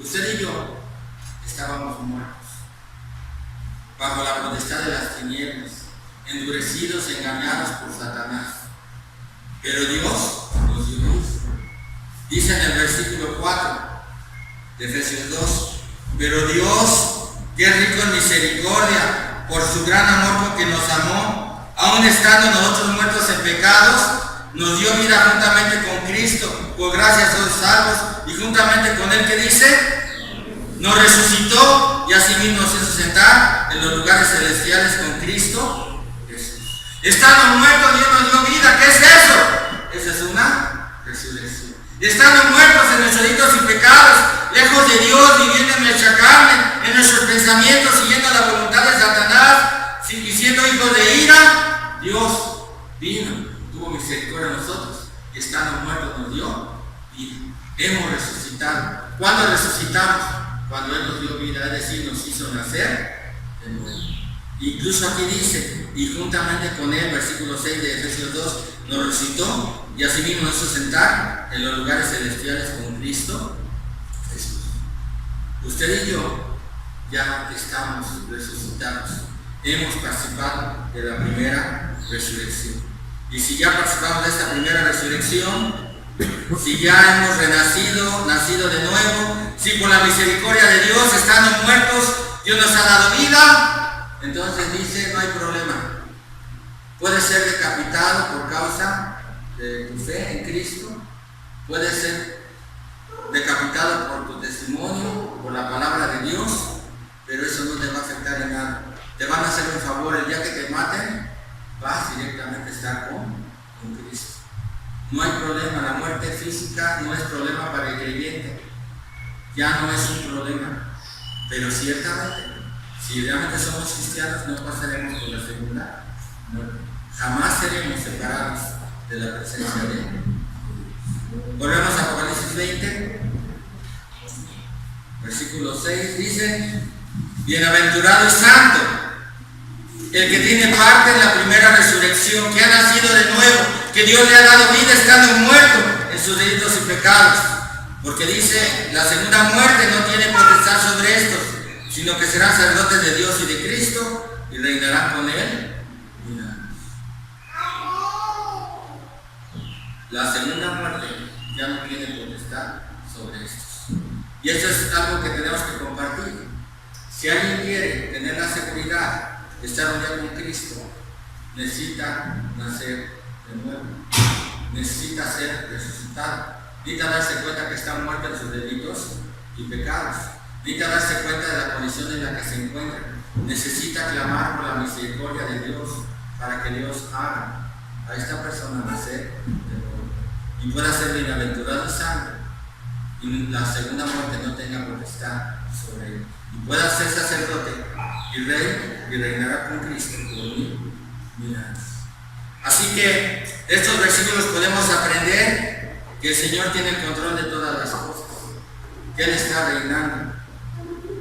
Usted y yo estábamos muertos bajo la potestad de las tinieblas, endurecidos, engañados por Satanás. Pero Dios nos dio luz. Dice en el versículo 4 de Efesios 2: pero Dios, que es rico en misericordia, por su gran amor con que nos amó, aun estando nosotros muertos en pecados, nos dio vida juntamente con Cristo. Por gracia sois salvos, y juntamente con Él, ¿qué dice? Nos resucitó y asimismo nos hizo sentar en los lugares celestiales con Cristo Jesús. Estando muertos, Dios nos dio vida. ¿Qué es eso? Esa es una resurrección. Estando muertos en nuestros delitos y pecados, lejos de Dios, viviendo en nuestra carne, en nuestros pensamientos, siguiendo la voluntad de Satanás, y siendo hijos de ira, Dios vino, tuvo misericordia de nosotros, y estando muertos nos dio vida. Hemos resucitado. ¿Cuándo resucitamos? Cuando Él nos dio vida, es decir, nos hizo nacer de nuevo. Incluso aquí dice: y juntamente con Él, versículo 6 de Efesios 2, nos resucitó y asimismo nos hizo sentar en los lugares celestiales con Cristo Jesús. Usted y yo ya estamos resucitados. Hemos participado de la primera resurrección. Y si ya participamos de esta primera resurrección, si ya hemos renacido, nacido de nuevo, si por la misericordia de Dios, estando muertos, Dios nos ha dado vida, entonces dice: no hay problema. Puedes ser decapitado por causa de tu fe en Cristo, puedes ser decapitado por tu testimonio, por la palabra de Dios, pero eso no te va a afectar en nada. Te van a hacer un favor: el día que te maten, vas directamente a estar con Cristo. No hay problema. La muerte física no es problema para el creyente, ya no es un problema. Pero ciertamente, si realmente somos cristianos, no pasaremos por la segunda muerte. Jamás seremos separados de la presencia de Él. Volvemos a Apocalipsis 20, versículo 6, dice: bienaventurado y santo el que tiene parte en la primera resurrección, que ha nacido de nuevo, que Dios le ha dado vida estando muerto en sus delitos y pecados. Porque dice: la segunda muerte no tiene potestad sobre estos, sino que serán sacerdotes de Dios y de Cristo y reinarán con Él. La segunda muerte ya no tiene potestad sobre estos. Y esto es algo que tenemos que compartir. Si alguien quiere tener la seguridad de estar un día con Cristo, necesita nacer de nuevo. necesita ser resucitado. Necesita darse cuenta que está muerto en sus delitos y pecados. Necesita darse cuenta de la condición en la que se encuentra. Necesita clamar por la misericordia de Dios para que Dios haga a esta persona nacer de nuevo y pueda ser bienaventurado y santo, y la segunda muerte no tenga potestad sobre él, y pueda ser sacerdote y rey y reinará con Cristo por 1000 años. Así que estos versículos podemos aprender que el Señor tiene el control de todas las cosas, que Él está reinando,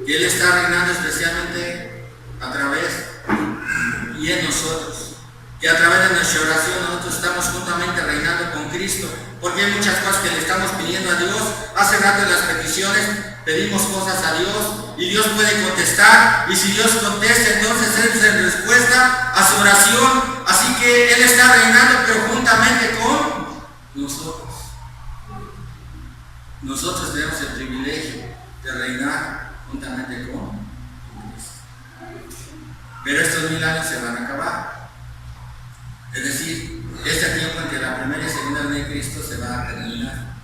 que Él está reinando especialmente a través y en nosotros, que a través de nuestra oración nosotros estamos juntamente reinando con Cristo, porque hay muchas cosas que le estamos pidiendo a Dios. Hace rato en las peticiones pedimos cosas a Dios y Dios puede contestar, y si Dios contesta, entonces Él es respuesta a su oración. Así que Él está reinando, pero juntamente con nosotros. Nosotros tenemos el privilegio de reinar juntamente con Cristo. Pero estos 1000 años se van a acabar. Es decir, este tiempo en que la primera y segunda venida de Cristo se va a terminar.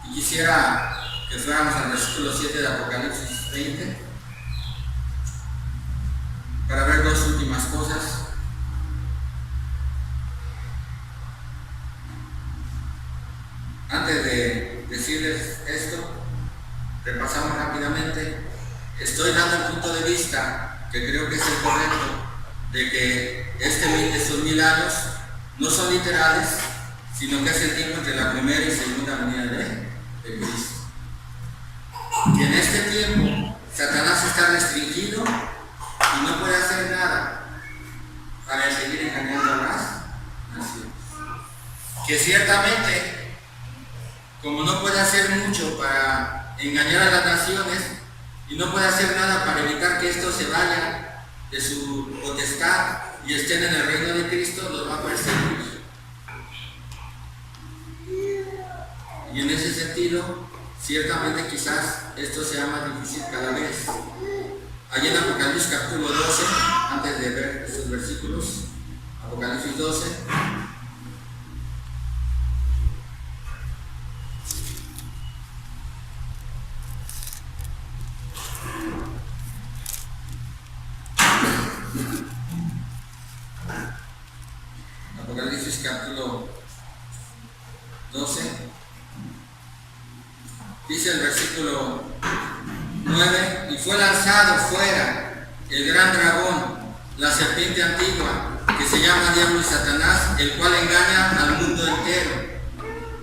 Y quisiera que fuéramos al versículo 7 de Apocalipsis 20 para ver dos últimas cosas. Antes de decirles esto, repasamos rápidamente. Estoy dando el punto de vista que creo que es el correcto, de que estos 1000 años no son literales, sino que es el tiempo entre la primera y segunda venida de Cristo. Que en este tiempo Satanás está restringido y no puede hacer nada para seguir engañando a las naciones. Que ciertamente, como no puede hacer mucho para engañar a las naciones y no puede hacer nada para evitar que esto se vaya de su potestad y estén en el reino de Cristo, los va a perseguir. Y en ese sentido, ciertamente quizás esto sea más difícil cada vez. Allí en Apocalipsis capítulo 12, antes de ver esos versículos, Apocalipsis 12, Apocalipsis capítulo 12, dice el versículo 9: y fue lanzado fuera el gran dragón, la serpiente antigua, que se llama Diablo y Satanás, el cual engaña al mundo entero.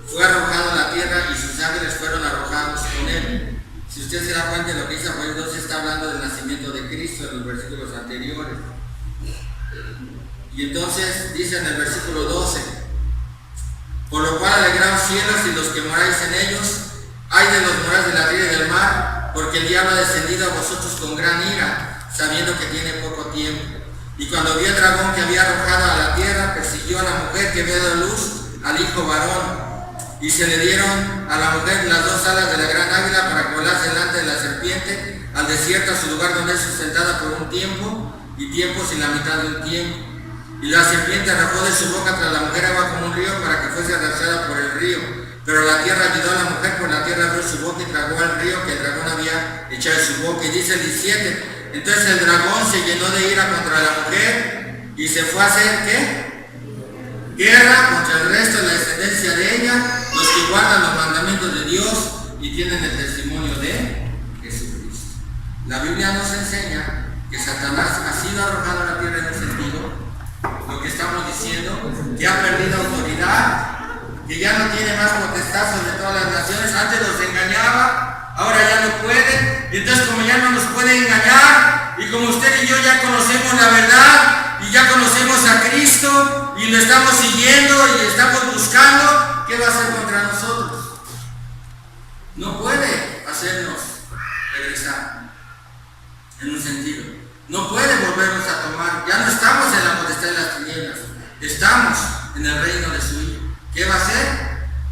Fue arrojado a la tierra y sus ángeles fueron arrojados con él. Si usted se da cuenta de lo que dice Apocalipsis 12, está hablando del nacimiento de Cristo en los versículos anteriores. Y entonces dice en el versículo 12: por lo cual alegraos cielos y los que moráis en ellos, ay de los moradores de la tierra y del mar, porque el diablo ha descendido a vosotros con gran ira, sabiendo que tiene poco tiempo. Y cuando vio el dragón que había arrojado a la tierra, persiguió a la mujer que había dado luz al hijo varón, y se le dieron a la mujer las 2 alas de la gran águila para que volase delante de la serpiente al desierto, a su lugar donde es sustentada por un tiempo y tiempos y la mitad de un tiempo. Y la serpiente arrojó de su boca tras la mujer agua como un río para que fuese arrastrada por el río. Pero la tierra ayudó a la mujer, por la tierra abrió su boca y tragó al río que el dragón había echado de su boca. Y dice el 17: entonces el dragón se llenó de ira contra la mujer y se fue a hacer ¿qué? Guerra contra el resto de la descendencia de ella, los que guardan los mandamientos de Dios y tienen el testimonio de Jesucristo. La Biblia nos enseña que Satanás ha sido arrojado a la tierra en el sentido, lo que estamos diciendo, que ha perdido autoridad, que ya no tiene más potestad sobre todas las naciones. Antes los engañaba, ahora ya no puede. Y entonces, como ya no nos puede engañar, y como usted y yo ya conocemos la verdad y ya conocemos a Cristo y lo estamos siguiendo y estamos buscando, ¿qué va a hacer contra nosotros? No puede hacernos regresar en un sentido. No puede volvernos a tomar. Ya no estamos en la potestad de las tinieblas, estamos en el reino de su Hijo. ¿Qué va a hacer?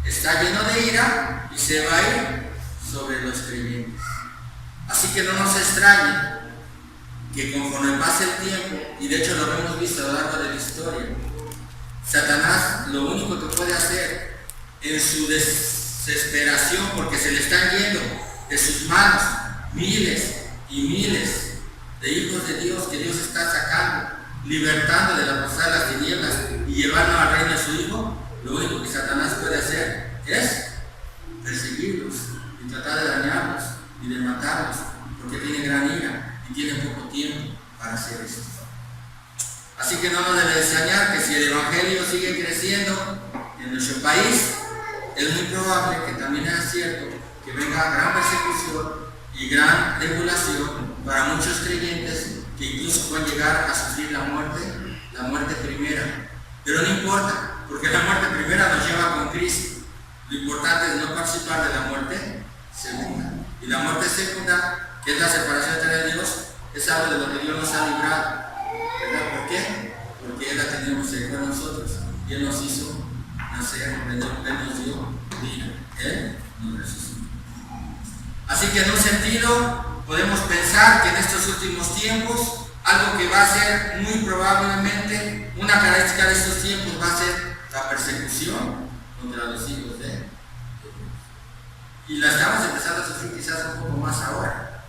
Está lleno de ira y se va a ir sobre los creyentes. Así que no nos extrañe que conforme pase el tiempo, y de hecho lo hemos visto a lo largo de la historia, Satanás lo único que puede hacer en su desesperación, porque se le están yendo de sus manos miles y miles de hijos de Dios que Dios está sacando, libertando de la potestad de las tinieblas y llevando al reino de su Hijo, lo único que Satanás puede hacer es perseguirlos y tratar de dañarlos y de matarlos, porque tiene gran ira y tiene poco tiempo para hacer esto. Así que no nos debe extrañar que si el Evangelio sigue creciendo en nuestro país, es muy probable que también sea cierto que venga gran persecución y gran tribulación para muchos creyentes que incluso pueden llegar a sufrir la muerte primera. Pero no importa, porque la muerte primera nos lleva con Cristo. Lo importante es no participar de la muerte segunda. Y la muerte segunda, que es la separación de Dios, es algo de lo que Dios nos ha librado. ¿Verdad? ¿Por qué? Porque Él la tenemos con nosotros. Y Él nos hizo nacer, Él nos dio vida. Él nos resucitó. Así que en un sentido podemos pensar que en estos últimos tiempos, algo que va a ser muy probablemente una característica de estos tiempos va a ser la persecución contra los hijos de Dios. Y la estamos empezando a sufrir quizás un poco más ahora.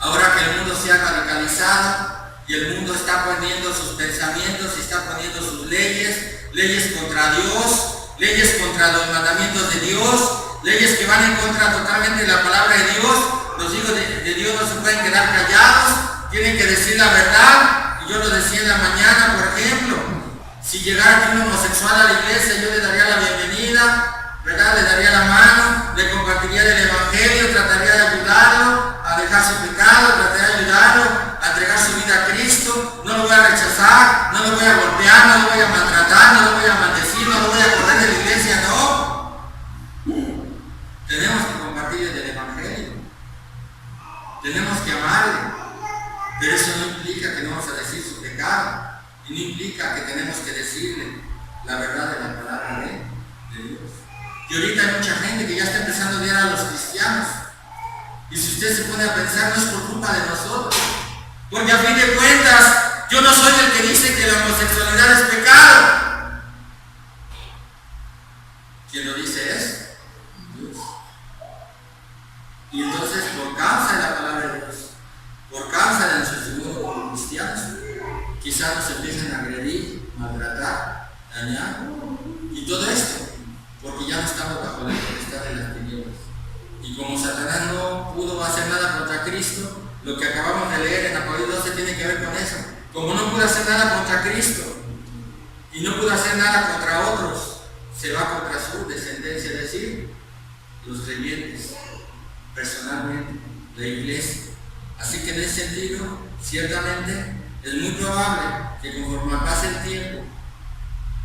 Ahora que el mundo se ha radicalizado y el mundo está poniendo sus pensamientos y está poniendo sus leyes contra Dios, leyes contra los mandamientos de Dios, leyes que van en contra totalmente de la palabra de Dios. Los hijos de Dios no se pueden quedar callados, tienen que decir la verdad. Y yo lo decía en la mañana, por ejemplo, si llegara aquí un homosexual a la iglesia, yo le daría la bienvenida, ¿verdad? Le daría la mano, le compartiría del Evangelio, trataría de ayudarlo a dejar su pecado, trataría de ayudarlo a entregar su vida a Cristo. No lo voy a rechazar, no lo voy a golpear, no lo voy a maltratar, no lo voy a maldecir, no lo voy a correr de la iglesia, no. Tenemos que compartir del Evangelio, tenemos que amarle, pero eso no implica que no vamos a decir su pecado, y no implica que tenemos que decirle la verdad de la palabra de Dios. Y ahorita hay mucha gente que ya está empezando a odiar a los cristianos, y si usted se pone a pensar, no es por culpa de nosotros, porque a fin de cuentas yo no soy el que dice que la homosexualidad es pecado. ¿Quién lo dice es Dios? Y entonces, por causa de la palabra de Dios, por causa de nuestro segundo como cristianos, quizás nos empiecen a agredir, maltratar, dañar, y todo esto, porque ya no estamos bajo la potestad de las tinieblas. Y como Satanás no pudo hacer nada contra Cristo, lo que acabamos de leer en Apocalipsis 12 tiene que ver con eso. Como no pudo hacer nada contra Cristo, y no pudo hacer nada contra otros, se va contra su descendencia, es decir, los creyentes, personalmente, la iglesia. Así que en ese sentido, ciertamente, es muy probable que conforme pase el tiempo,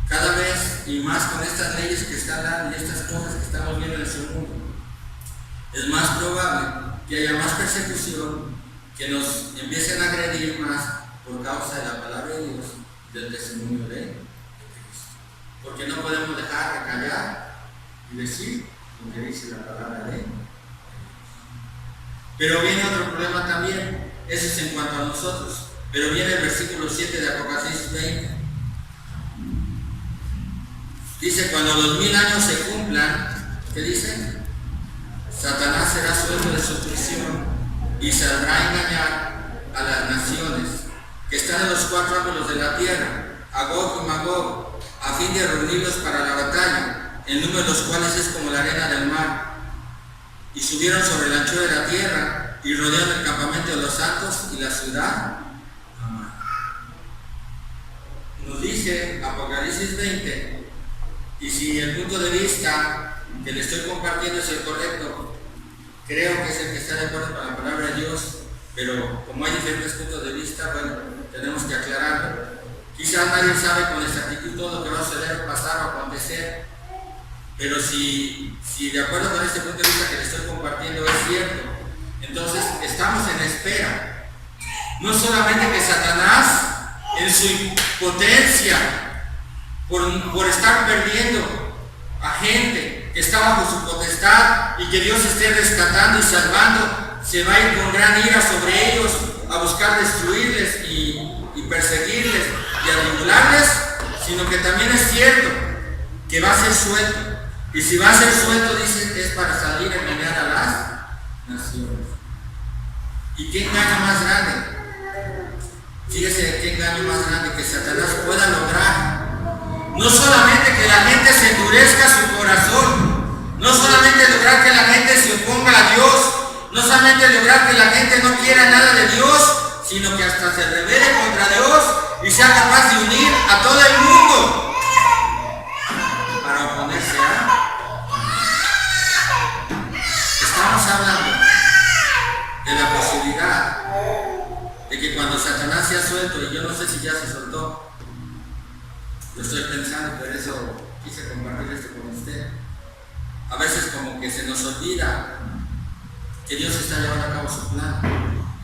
cada vez y más con estas leyes que están dando y estas cosas que estamos viendo en este mundo, es más probable que haya más persecución, que nos empiecen a agredir más por causa de la palabra de Dios, del testimonio de Cristo. Porque no podemos dejar de callar y decir lo que dice la palabra de Dios. Pero viene otro problema también, eso es en cuanto a nosotros, pero viene el versículo 7 de Apocalipsis 20. Dice, cuando los 1000 años se cumplan, ¿qué dice? Satanás será suelto de su prisión y saldrá a engañar a las naciones que están en los 4 ángulos de la tierra, a Gog y Magog, a fin de reunirlos para la batalla, el número de los cuales es como la arena del mar. Y subieron sobre el ancho de la tierra y rodearon el campamento de los santos y la ciudad amada. Nos dice Apocalipsis 20, y si el punto de vista que le estoy compartiendo es el correcto, creo que es el que está de acuerdo con la palabra de Dios, pero como hay diferentes puntos de vista, bueno, tenemos que aclararlo. Quizás nadie sabe con exactitud todo lo que va a suceder, pasar o acontecer, pero si de acuerdo con este punto de vista que le estoy compartiendo es cierto, entonces estamos en espera. No solamente que Satanás, en su impotencia, por estar perdiendo a gente que está bajo su potestad y que Dios esté rescatando y salvando, se va a ir con gran ira sobre ellos a buscar destruirles y perseguirles y atribularles. sino que también es cierto que va a ser suelto. Y si va a ser suelto, dice, es para salir a engañar a las naciones. ¿Y qué engaño más grande? Fíjese qué engaño más grande que Satanás pueda lograr. No solamente que la gente se endurezca su corazón, no solamente lograr que la gente se oponga a Dios, no solamente lograr que la gente no quiera nada de Dios, sino que hasta se rebele contra Dios y sea capaz de unir a todo el mundo para oponerse a. Estamos hablando de la posibilidad de que cuando Satanás sea suelto, y yo no sé si ya se soltó, lo estoy pensando, por eso quise compartir esto con usted. A veces como que se nos olvida que Dios está llevando a cabo su plan.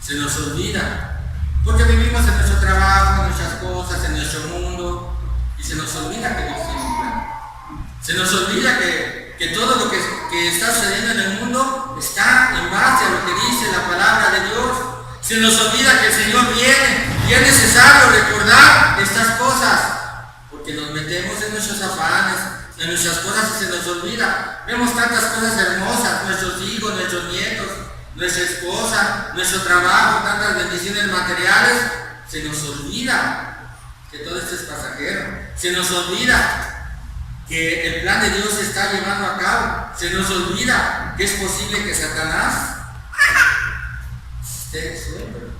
Se nos olvida, porque vivimos en nuestro trabajo, en nuestras cosas, en nuestro mundo, y se nos olvida que Dios tiene un plan. Se nos olvida que todo lo que está sucediendo en el mundo está en base a lo que dice la palabra de Dios. Se nos olvida que el Señor viene y es necesario recordar estas cosas, porque nos metemos en nuestros afanes, en nuestras cosas y se nos olvida. Vemos tantas cosas hermosas, nuestros hijos, nuestros nietos, nuestra esposa, nuestro trabajo, tantas bendiciones materiales. Se nos olvida que todo esto es pasajero. Se nos olvida que el plan de Dios se está llevando a cabo. Se nos olvida que es posible que Satanás esté suelto.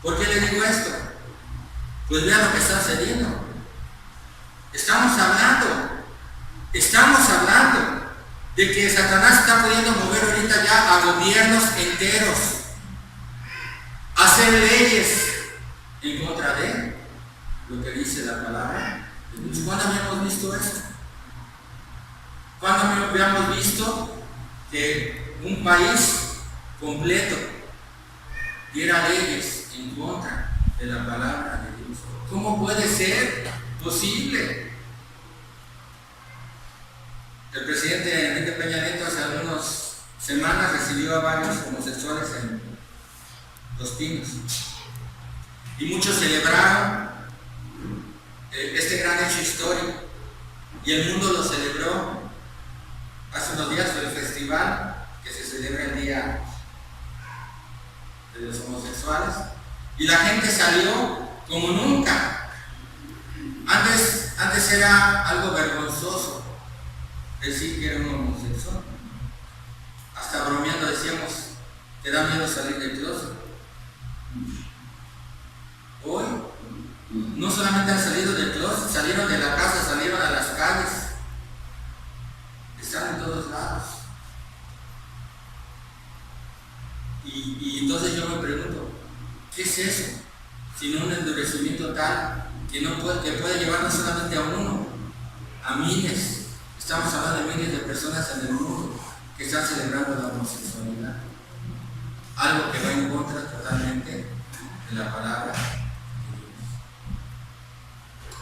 ¿Por qué le digo esto? Pues vea lo que está sucediendo. Estamos hablando de que Satanás está pudiendo mover ahorita ya a gobiernos enteros, hacer leyes en contra de lo que dice la palabra de Dios. ¿Cuándo habíamos visto eso? ¿Cuándo habíamos visto que un país completo diera leyes en contra de la palabra de Dios? ¿Cómo puede ser posible? El presidente Enrique Peña Nieto hace algunas semanas recibió a varios homosexuales en Los Pinos y muchos celebraron este gran hecho histórico y el mundo lo celebró. Hace unos días fue el festival que se celebra el Día de los Homosexuales y la gente salió como nunca. Antes era algo vergonzoso decir que era un homosexual. Hasta bromeando decíamos, ¿te da miedo salir del closet? Hoy no solamente han salido del closet, salieron de la casa, salieron a las calles, están en todos lados. Y entonces yo me pregunto, ¿qué es eso? Sino un endurecimiento tal que puede llevar no solamente a uno, a miles. Estamos hablando de miles de personas en el mundo que están celebrando la homosexualidad. Algo que va en contra totalmente de la palabra de Dios.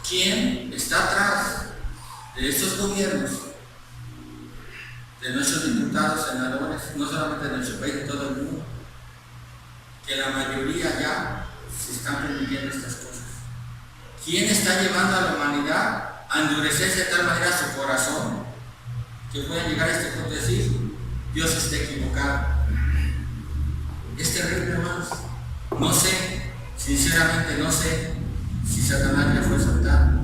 ¿Quién está atrás de estos gobiernos, de nuestros diputados, senadores, no solamente de nuestro país, de todo el mundo? Que la mayoría ya se están permitiendo estas cosas. ¿Quién está llevando a la humanidad a endurecerse de tal manera su corazón que pueden llegar a este punto de decir, Dios está equivocado? Es terrible, hermanos. No sé, sinceramente no sé si Satanás ya fue soltado.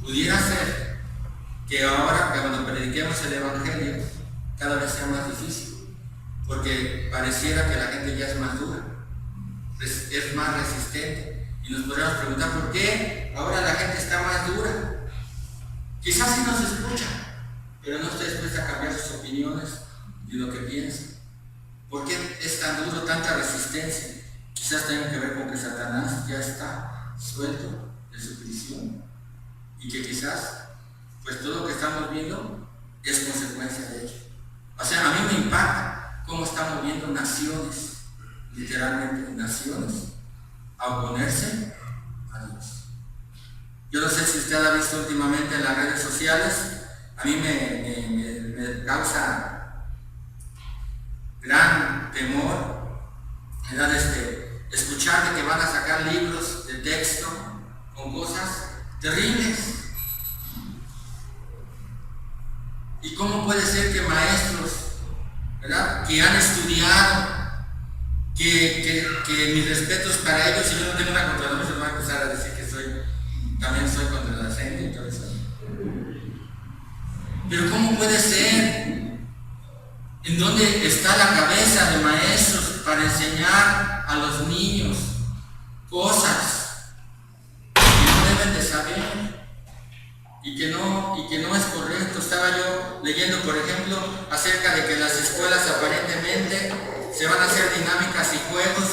Pudiera ser que ahora, que cuando prediquemos el Evangelio, cada vez sea más difícil, porque pareciera que la gente ya es más dura, es más resistente. Y nos podríamos preguntar por qué ahora la gente está más dura. Quizás sí nos escucha, pero no está dispuesta a cambiar sus opiniones y lo que piensa. ¿Por qué es tan duro, tanta resistencia? Quizás tenga que ver con que Satanás ya está suelto de su prisión y que quizás pues todo lo que estamos viendo es consecuencia de ello. O sea, a mí me impacta cómo estamos viendo naciones, literalmente naciones, a oponerse a Dios. Yo no sé si usted ha visto últimamente en las redes sociales, a mí me causa gran temor, me da escuchar de que van a sacar libros de texto con cosas te rindes. ¿Y cómo puede ser que maestros, ¿verdad?, que han estudiado, que mis respetos para ellos, y yo no tengo una contra ellos, me van a acusar a decir que también soy contra la gente y todo eso? Pero ¿cómo puede ser? ¿En dónde está la cabeza de maestros para enseñar a los niños cosas que no deben de saber y que no es correcto? Estaba yo leyendo, por ejemplo, acerca de que en las escuelas aparentemente se van a hacer dinámicas y juegos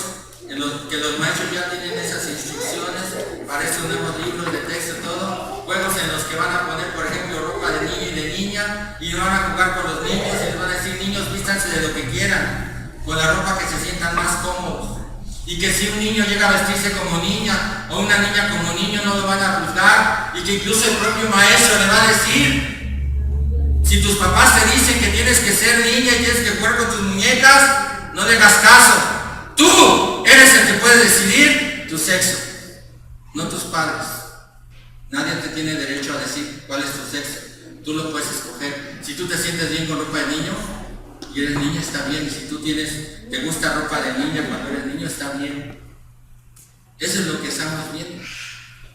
en los que los maestros ya tienen esas instrucciones para esos nuevos libros de texto, todo, juegos en los que van a poner, por ejemplo, ropa de niño y de niña, y van a jugar con los niños y les van a decir: niños, vístanse de lo que quieran, con la ropa que se sientan más cómodos, y que si un niño llega a vestirse como niña o una niña como niño, no lo van a juzgar, y que incluso el propio maestro le va a decir: si tus papás te dicen que tienes que ser niña y tienes que jugar con tus muñecas, no le hagas caso. Tú eres el que puede decidir tu sexo, no tus padres. Nadie te tiene derecho a decir cuál es tu sexo. Tú lo puedes escoger. Si tú te sientes bien con ropa de niño y eres niña, está bien. Si tú te gusta ropa de niña cuando eres niño, está bien. Eso es lo que estamos viendo.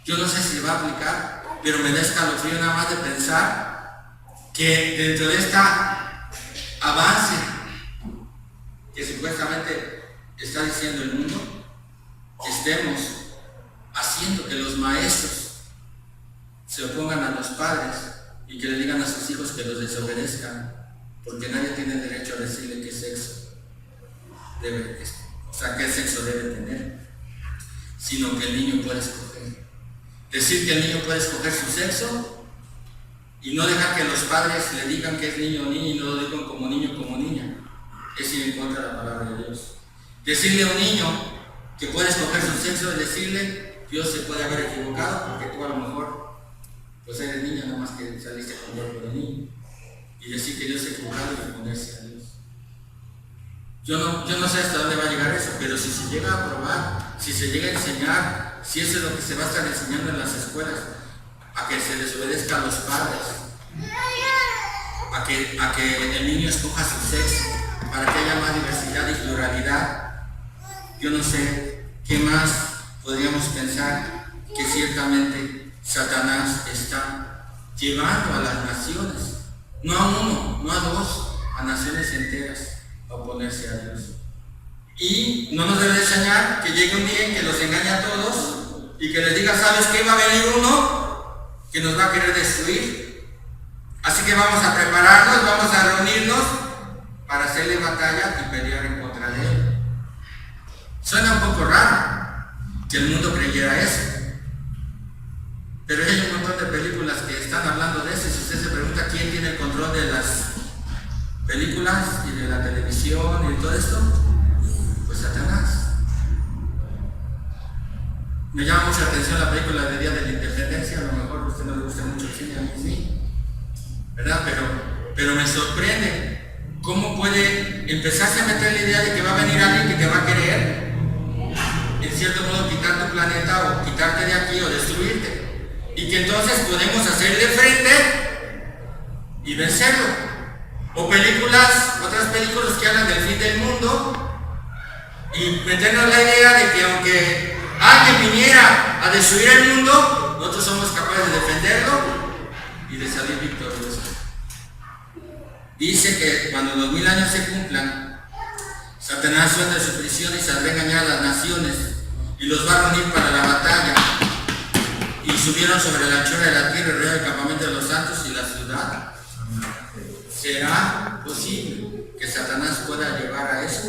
Yo no sé si va a aplicar, pero me da escalofrío nada más de pensar que dentro de esta avance que supuestamente está diciendo el mundo, estemos haciendo que los maestros se opongan a los padres y que le digan a sus hijos que los desobedezcan, porque nadie tiene derecho a decirle qué sexo qué sexo debe tener, sino que el niño puede escoger. Decir que el niño puede escoger su sexo y no dejar que los padres le digan que es niño o niña y no lo digan como niño o como niña, es ir en contra de la palabra de Dios. Decirle a un niño que puede escoger su sexo es decirle: Dios se puede haber equivocado, porque tú a lo mejor pues eres niña, nada más que saliste con cuerpo de niño, y decir que Dios se ha equivocado y oponerse a Dios. Yo no sé hasta dónde va a llegar eso, pero si se llega a aprobar, si se llega a enseñar, si eso es lo que se va a estar enseñando en las escuelas, a que se desobedezca a los padres, a que el niño escoja su sexo, para que haya más diversidad y pluralidad, yo no sé qué más podríamos pensar que ciertamente Satanás está llevando a las naciones, no a uno, no a dos, a naciones enteras, a oponerse a Dios. Y no nos debe enseñar que llegue un día en que los engañe a todos y que les diga: ¿sabes qué? Va a venir uno que nos va a querer destruir, así que vamos a prepararnos, vamos a reunirnos para hacerle batalla y pelear en contra de él. Suena un poco raro que el mundo creyera eso, pero hay un montón de películas que están hablando de eso. Si usted se pregunta quién tiene el control de las películas y de la televisión y todo esto, pues Satanás. Me llama mucha atención la película de Día de la Independencia. A lo mejor a usted no le gusta mucho el cine, a mí sí, ¿verdad? Pero me sorprende cómo puede empezarse a meter la idea de que va a venir alguien que te va a querer, en cierto modo, quitar tu planeta o quitarte de aquí o destruirte, y que entonces podemos hacerle frente y vencerlo. O otras películas que hablan del fin del mundo y meternos la idea de que aunque alguien viniera a destruir el mundo, nosotros somos capaces de defenderlo y de salir victoriosos. Dice que cuando los 1000 años se cumplan, Satanás suelta de su prisión y saldrá a engañar a las naciones y los va a reunir para la batalla. Y subieron sobre la anchura de la tierra, el del campamento de los santos y la ciudad. ¿Será posible que Satanás pueda llevar a eso?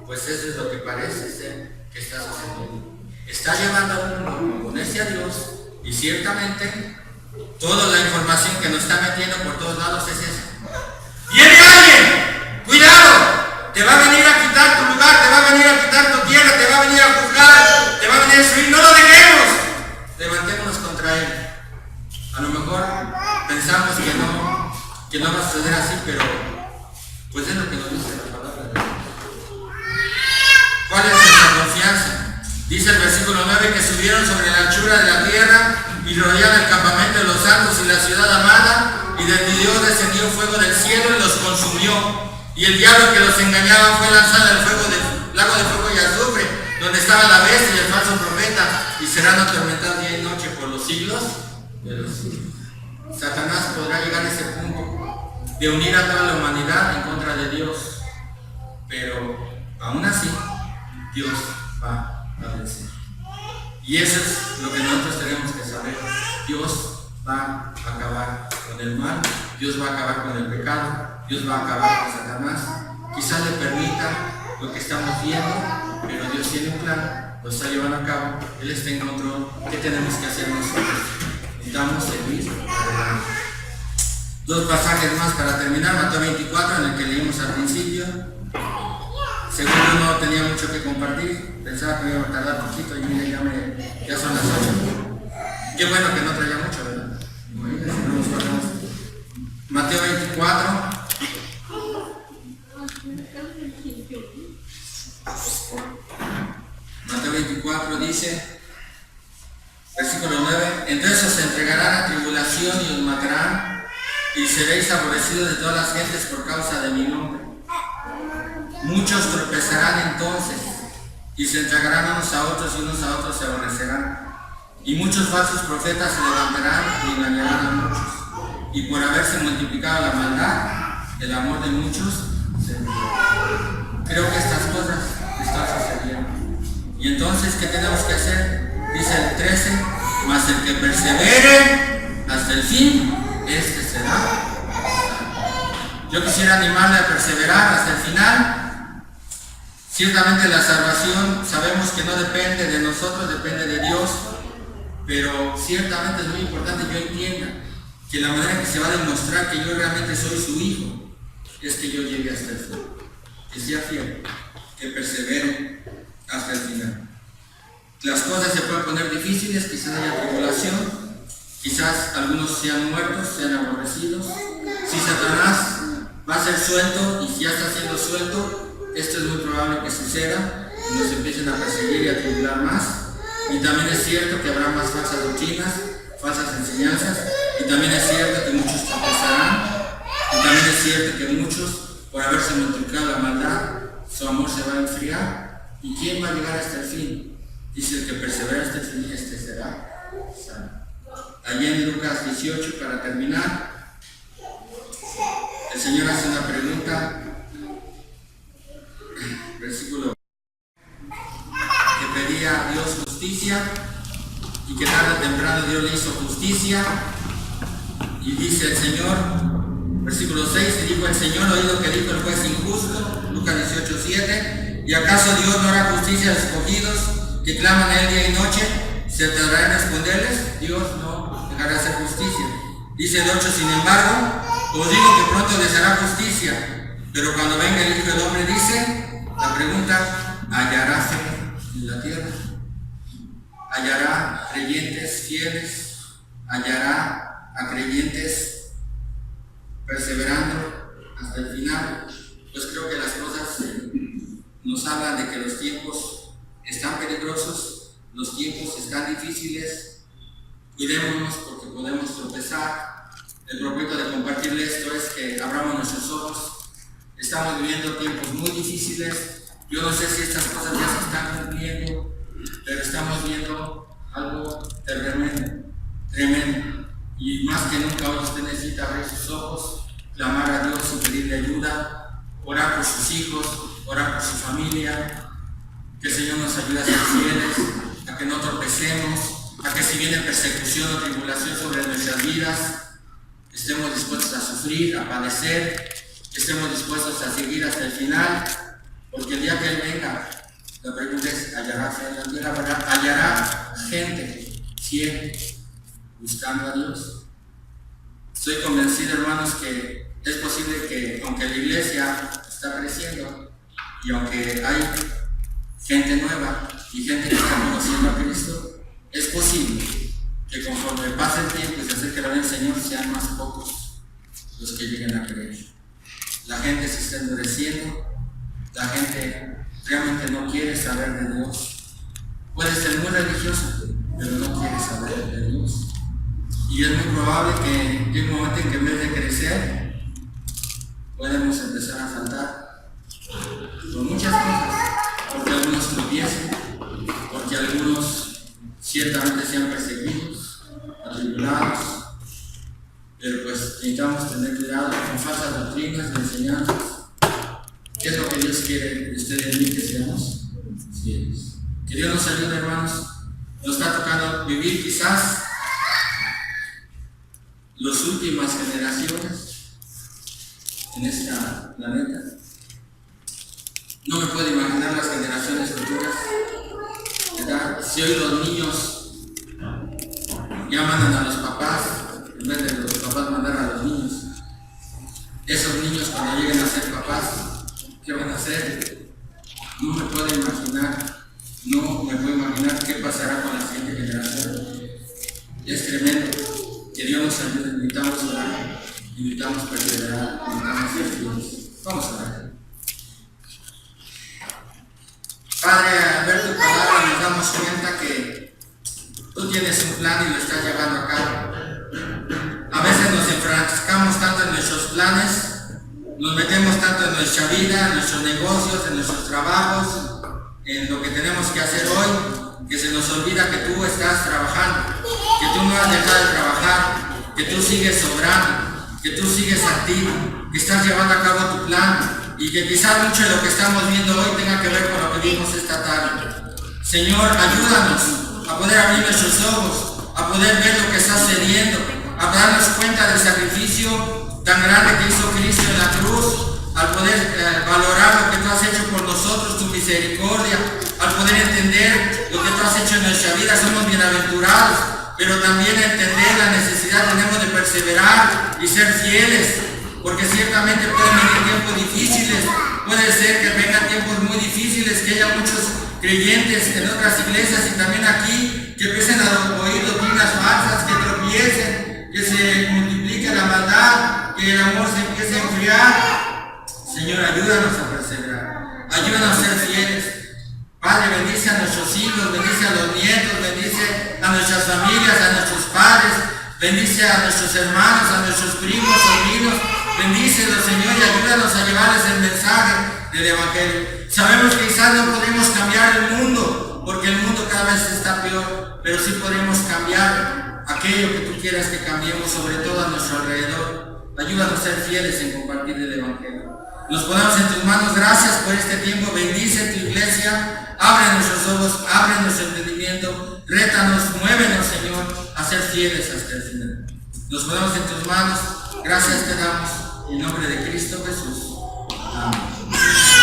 Pues eso es lo que parece ser que está sucediendo. Está llevando a uno a ponerse a Dios, y ciertamente toda la información que nos está metiendo por todos lados es esa. ¡Viene alguien! ¡Cuidado! Te va a venir a quitar tu lugar, te va a venir a quitar tu tierra, te va a venir a juzgar, te va a venir a destruir. ¡No lo dejemos! Levantémonos contra él. A lo mejor pensamos que no va a suceder así, pero pues es lo que nos dice la palabra de Dios. ¿Cuál es nuestra confianza? Dice el versículo 9 que subieron sobre la anchura de la tierra y rodearon el campamento de los santos y la ciudad amada, y desde Dios descendió fuego del cielo y los consumió. Y el diablo que los engañaba fue lanzado al lago de fuego y azufre, donde estaba la bestia y el falso profeta, y serán atormentados día y noche por los siglos de los siglos. Satanás podrá llegar a ese punto de unir a toda la humanidad en contra de Dios, pero aún así Dios va a vencer. Y eso es lo que nosotros tenemos que saber. Dios va a acabar con el mal, Dios va a acabar con el pecado, Dios va a acabar con Satanás. Quizás le permita lo que estamos viendo, pero Dios tiene un plan, lo está llevando a cabo, Él está en control. ¿Qué tenemos que hacer nosotros? Necesitamos seguir adelante. Dos pasajes más para terminar. Mateo 24, en el que leímos al principio. Según yo no tenía mucho que compartir, pensaba que me iba a tardar poquito y mire, ya son las 8. Qué bueno que no traía mucho, ¿verdad? Mateo 24. Mateo 24 dice, versículo 9: entonces os entregarán a tribulación y os matarán, y seréis aborrecidos de todas las gentes por causa de mi nombre. Muchos tropezarán entonces, y se entregarán unos a otros, y unos a otros se aborrecerán. Y muchos falsos profetas se levantarán y engañarán a muchos. Y por haberse multiplicado la maldad, el amor de muchos se enfriará. Creo que estas cosas están sucediendo. Y entonces, ¿qué tenemos que hacer? Dice el 13: mas el que persevere hasta el fin, este será salvo. Yo quisiera animarle a perseverar hasta el final. Ciertamente la salvación sabemos que no depende de nosotros, depende de Dios, pero ciertamente es muy importante que yo entienda que la manera que se va a demostrar que yo realmente soy su hijo es que yo llegue hasta el final, que sea fiel, que persevere hasta el final. Las cosas se pueden poner difíciles, quizás haya tribulación, quizás algunos sean muertos, sean aborrecidos. Si Satanás va a ser suelto, y si ya está siendo suelto, esto es muy probable que suceda, y nos empiecen a perseguir y a tribular más. Y también es cierto que habrá más falsas doctrinas, falsas enseñanzas, y también es cierto que muchos tropezarán, y también es cierto que muchos, por haberse multiplicado la maldad, su amor se va a enfriar. ¿Y quién va a llegar hasta el fin? Dice: el que persevera hasta el fin, este será salvo. Allí en Lucas 18, para terminar, el Señor hace una pregunta, versículo, que pedía a Dios justicia, y que tarde o temprano Dios le hizo justicia. Y dice el Señor, versículo 6: y dijo el Señor, oíd lo que dijo el juez injusto. Lucas 18, 7: ¿y acaso Dios no hará justicia a los escogidos que claman a Él día y noche? ¿Se tardará en responderles? Dios no dejará de hacer justicia. Dice el 8: sin embargo, os digo que pronto les hará justicia, pero cuando venga el Hijo del Hombre, dice, la pregunta, ¿hallará fe en la tierra? ¿Hallará creyentes fieles? ¿Hallará a creyentes perseverando hasta el final? Pues creo que las cosas nos hablan de que los tiempos están peligrosos, los tiempos están difíciles. Cuidémonos porque podemos tropezar. El propósito de compartirle esto es que abramos nuestros ojos. Estamos viviendo tiempos muy difíciles. Yo no sé si estas cosas ya se están cumpliendo, pero estamos viendo algo tremendo. Y más que nunca hoy usted necesita abrir sus ojos, clamar a Dios y pedirle ayuda, orar por sus hijos, orar por su familia. Que el Señor nos ayude a ser fieles, a que no tropecemos, a que si viene persecución o tribulación sobre nuestras vidas, estemos dispuestos a sufrir, a padecer, que estemos dispuestos a seguir hasta el final, porque el día que Él venga, la pregunta es: ¿hallará fe en la tierra? ¿Hallará gente fiel buscando a Dios? Estoy convencido, hermanos, que es posible que, aunque la iglesia está creciendo y aunque hay gente nueva y gente que está conociendo a Cristo, es posible que conforme pase el tiempo y se acerque la hora del Señor, sean más pocos los que lleguen a creer. La gente se está endureciendo, la gente realmente no quiere saber de Dios. Puede ser muy religioso, pero no quiere saber de Dios. Y es muy probable que llegue un momento en que en vez de crecer, podemos empezar a faltar por muchas cosas, porque algunos tropiezan, porque algunos ciertamente sean perseguidos, atribulados, pero pues necesitamos tener cuidado con falsas doctrinas, de enseñanzas. ¿Qué es lo que Dios quiere de ustedes y mí? Que seamos fieles. Que Dios nos ayude, hermanos. Nos está tocando vivir quizás las últimas generaciones en este planeta. No me puedo imaginar las generaciones futuras, ¿verdad? Si hoy los niños ya mandan a los papás, en vez de los papás mandar a los niños, esos niños cuando lleguen a ser papás, ¿qué van a hacer? No me puedo imaginar qué pasará con la siguiente generación. Es tremendo. Que Dios nos ayude. Necesitamos orar, necesitamos perseverar, necesitamos ser fieles. Vamos a orar. Padre, al ver tu palabra nos damos cuenta que tú tienes un plan y lo estás llevando a cabo. A veces nos enfrascamos tanto en nuestros planes, nos metemos tanto en nuestra vida, en nuestros negocios, en nuestros trabajos, en lo que tenemos que hacer hoy, que se nos olvida que tú estás trabajando, que tú no has dejado de trabajar, que tú sigues obrando, que tú sigues activo, que estás llevando a cabo tu plan y que quizás mucho de lo que estamos viendo hoy tenga que ver con lo que vimos esta tarde. Señor, ayúdanos a poder abrir nuestros ojos, a poder ver lo que está sucediendo, a darnos cuenta del sacrificio tan grande que hizo Cristo en la cruz, al poder valorar lo que tú has hecho por nosotros, tu misericordia, al poder entender lo que tú has hecho en nuestra vida. Somos bienaventurados, pero también entender la necesidad tenemos de perseverar y ser fieles, porque ciertamente pueden venir tiempos difíciles, puede ser que vengan tiempos muy difíciles, que haya muchos creyentes en otras iglesias y también aquí que empiecen a oír doctrinas falsas, que tropiecen, que se multiplique la maldad, que el amor se empiece a enfriar. Señor, ayúdanos a perseverar, ayúdanos a ser fieles. Padre, bendice a nuestros hijos, bendice a los nietos, bendice a nuestras familias, a nuestros padres, bendice a nuestros hermanos, a nuestros primos, sobrinos, bendícelos, Señor, y ayúdanos a llevarles el mensaje del Evangelio. Sabemos que quizás no podemos cambiar el mundo, porque el mundo cada vez está peor, pero sí podemos cambiar aquello que tú quieras que cambiemos, sobre todo a nuestro alrededor. Ayúdanos a ser fieles en compartir el Evangelio. Nos ponemos en tus manos. Gracias por este tiempo. Bendice tu iglesia. Abre nuestros ojos, abre nuestro entendimiento. Rétanos, muévenos, Señor, a ser fieles hasta el final. Nos ponemos en tus manos. Gracias te damos. En nombre de Cristo Jesús. Amén.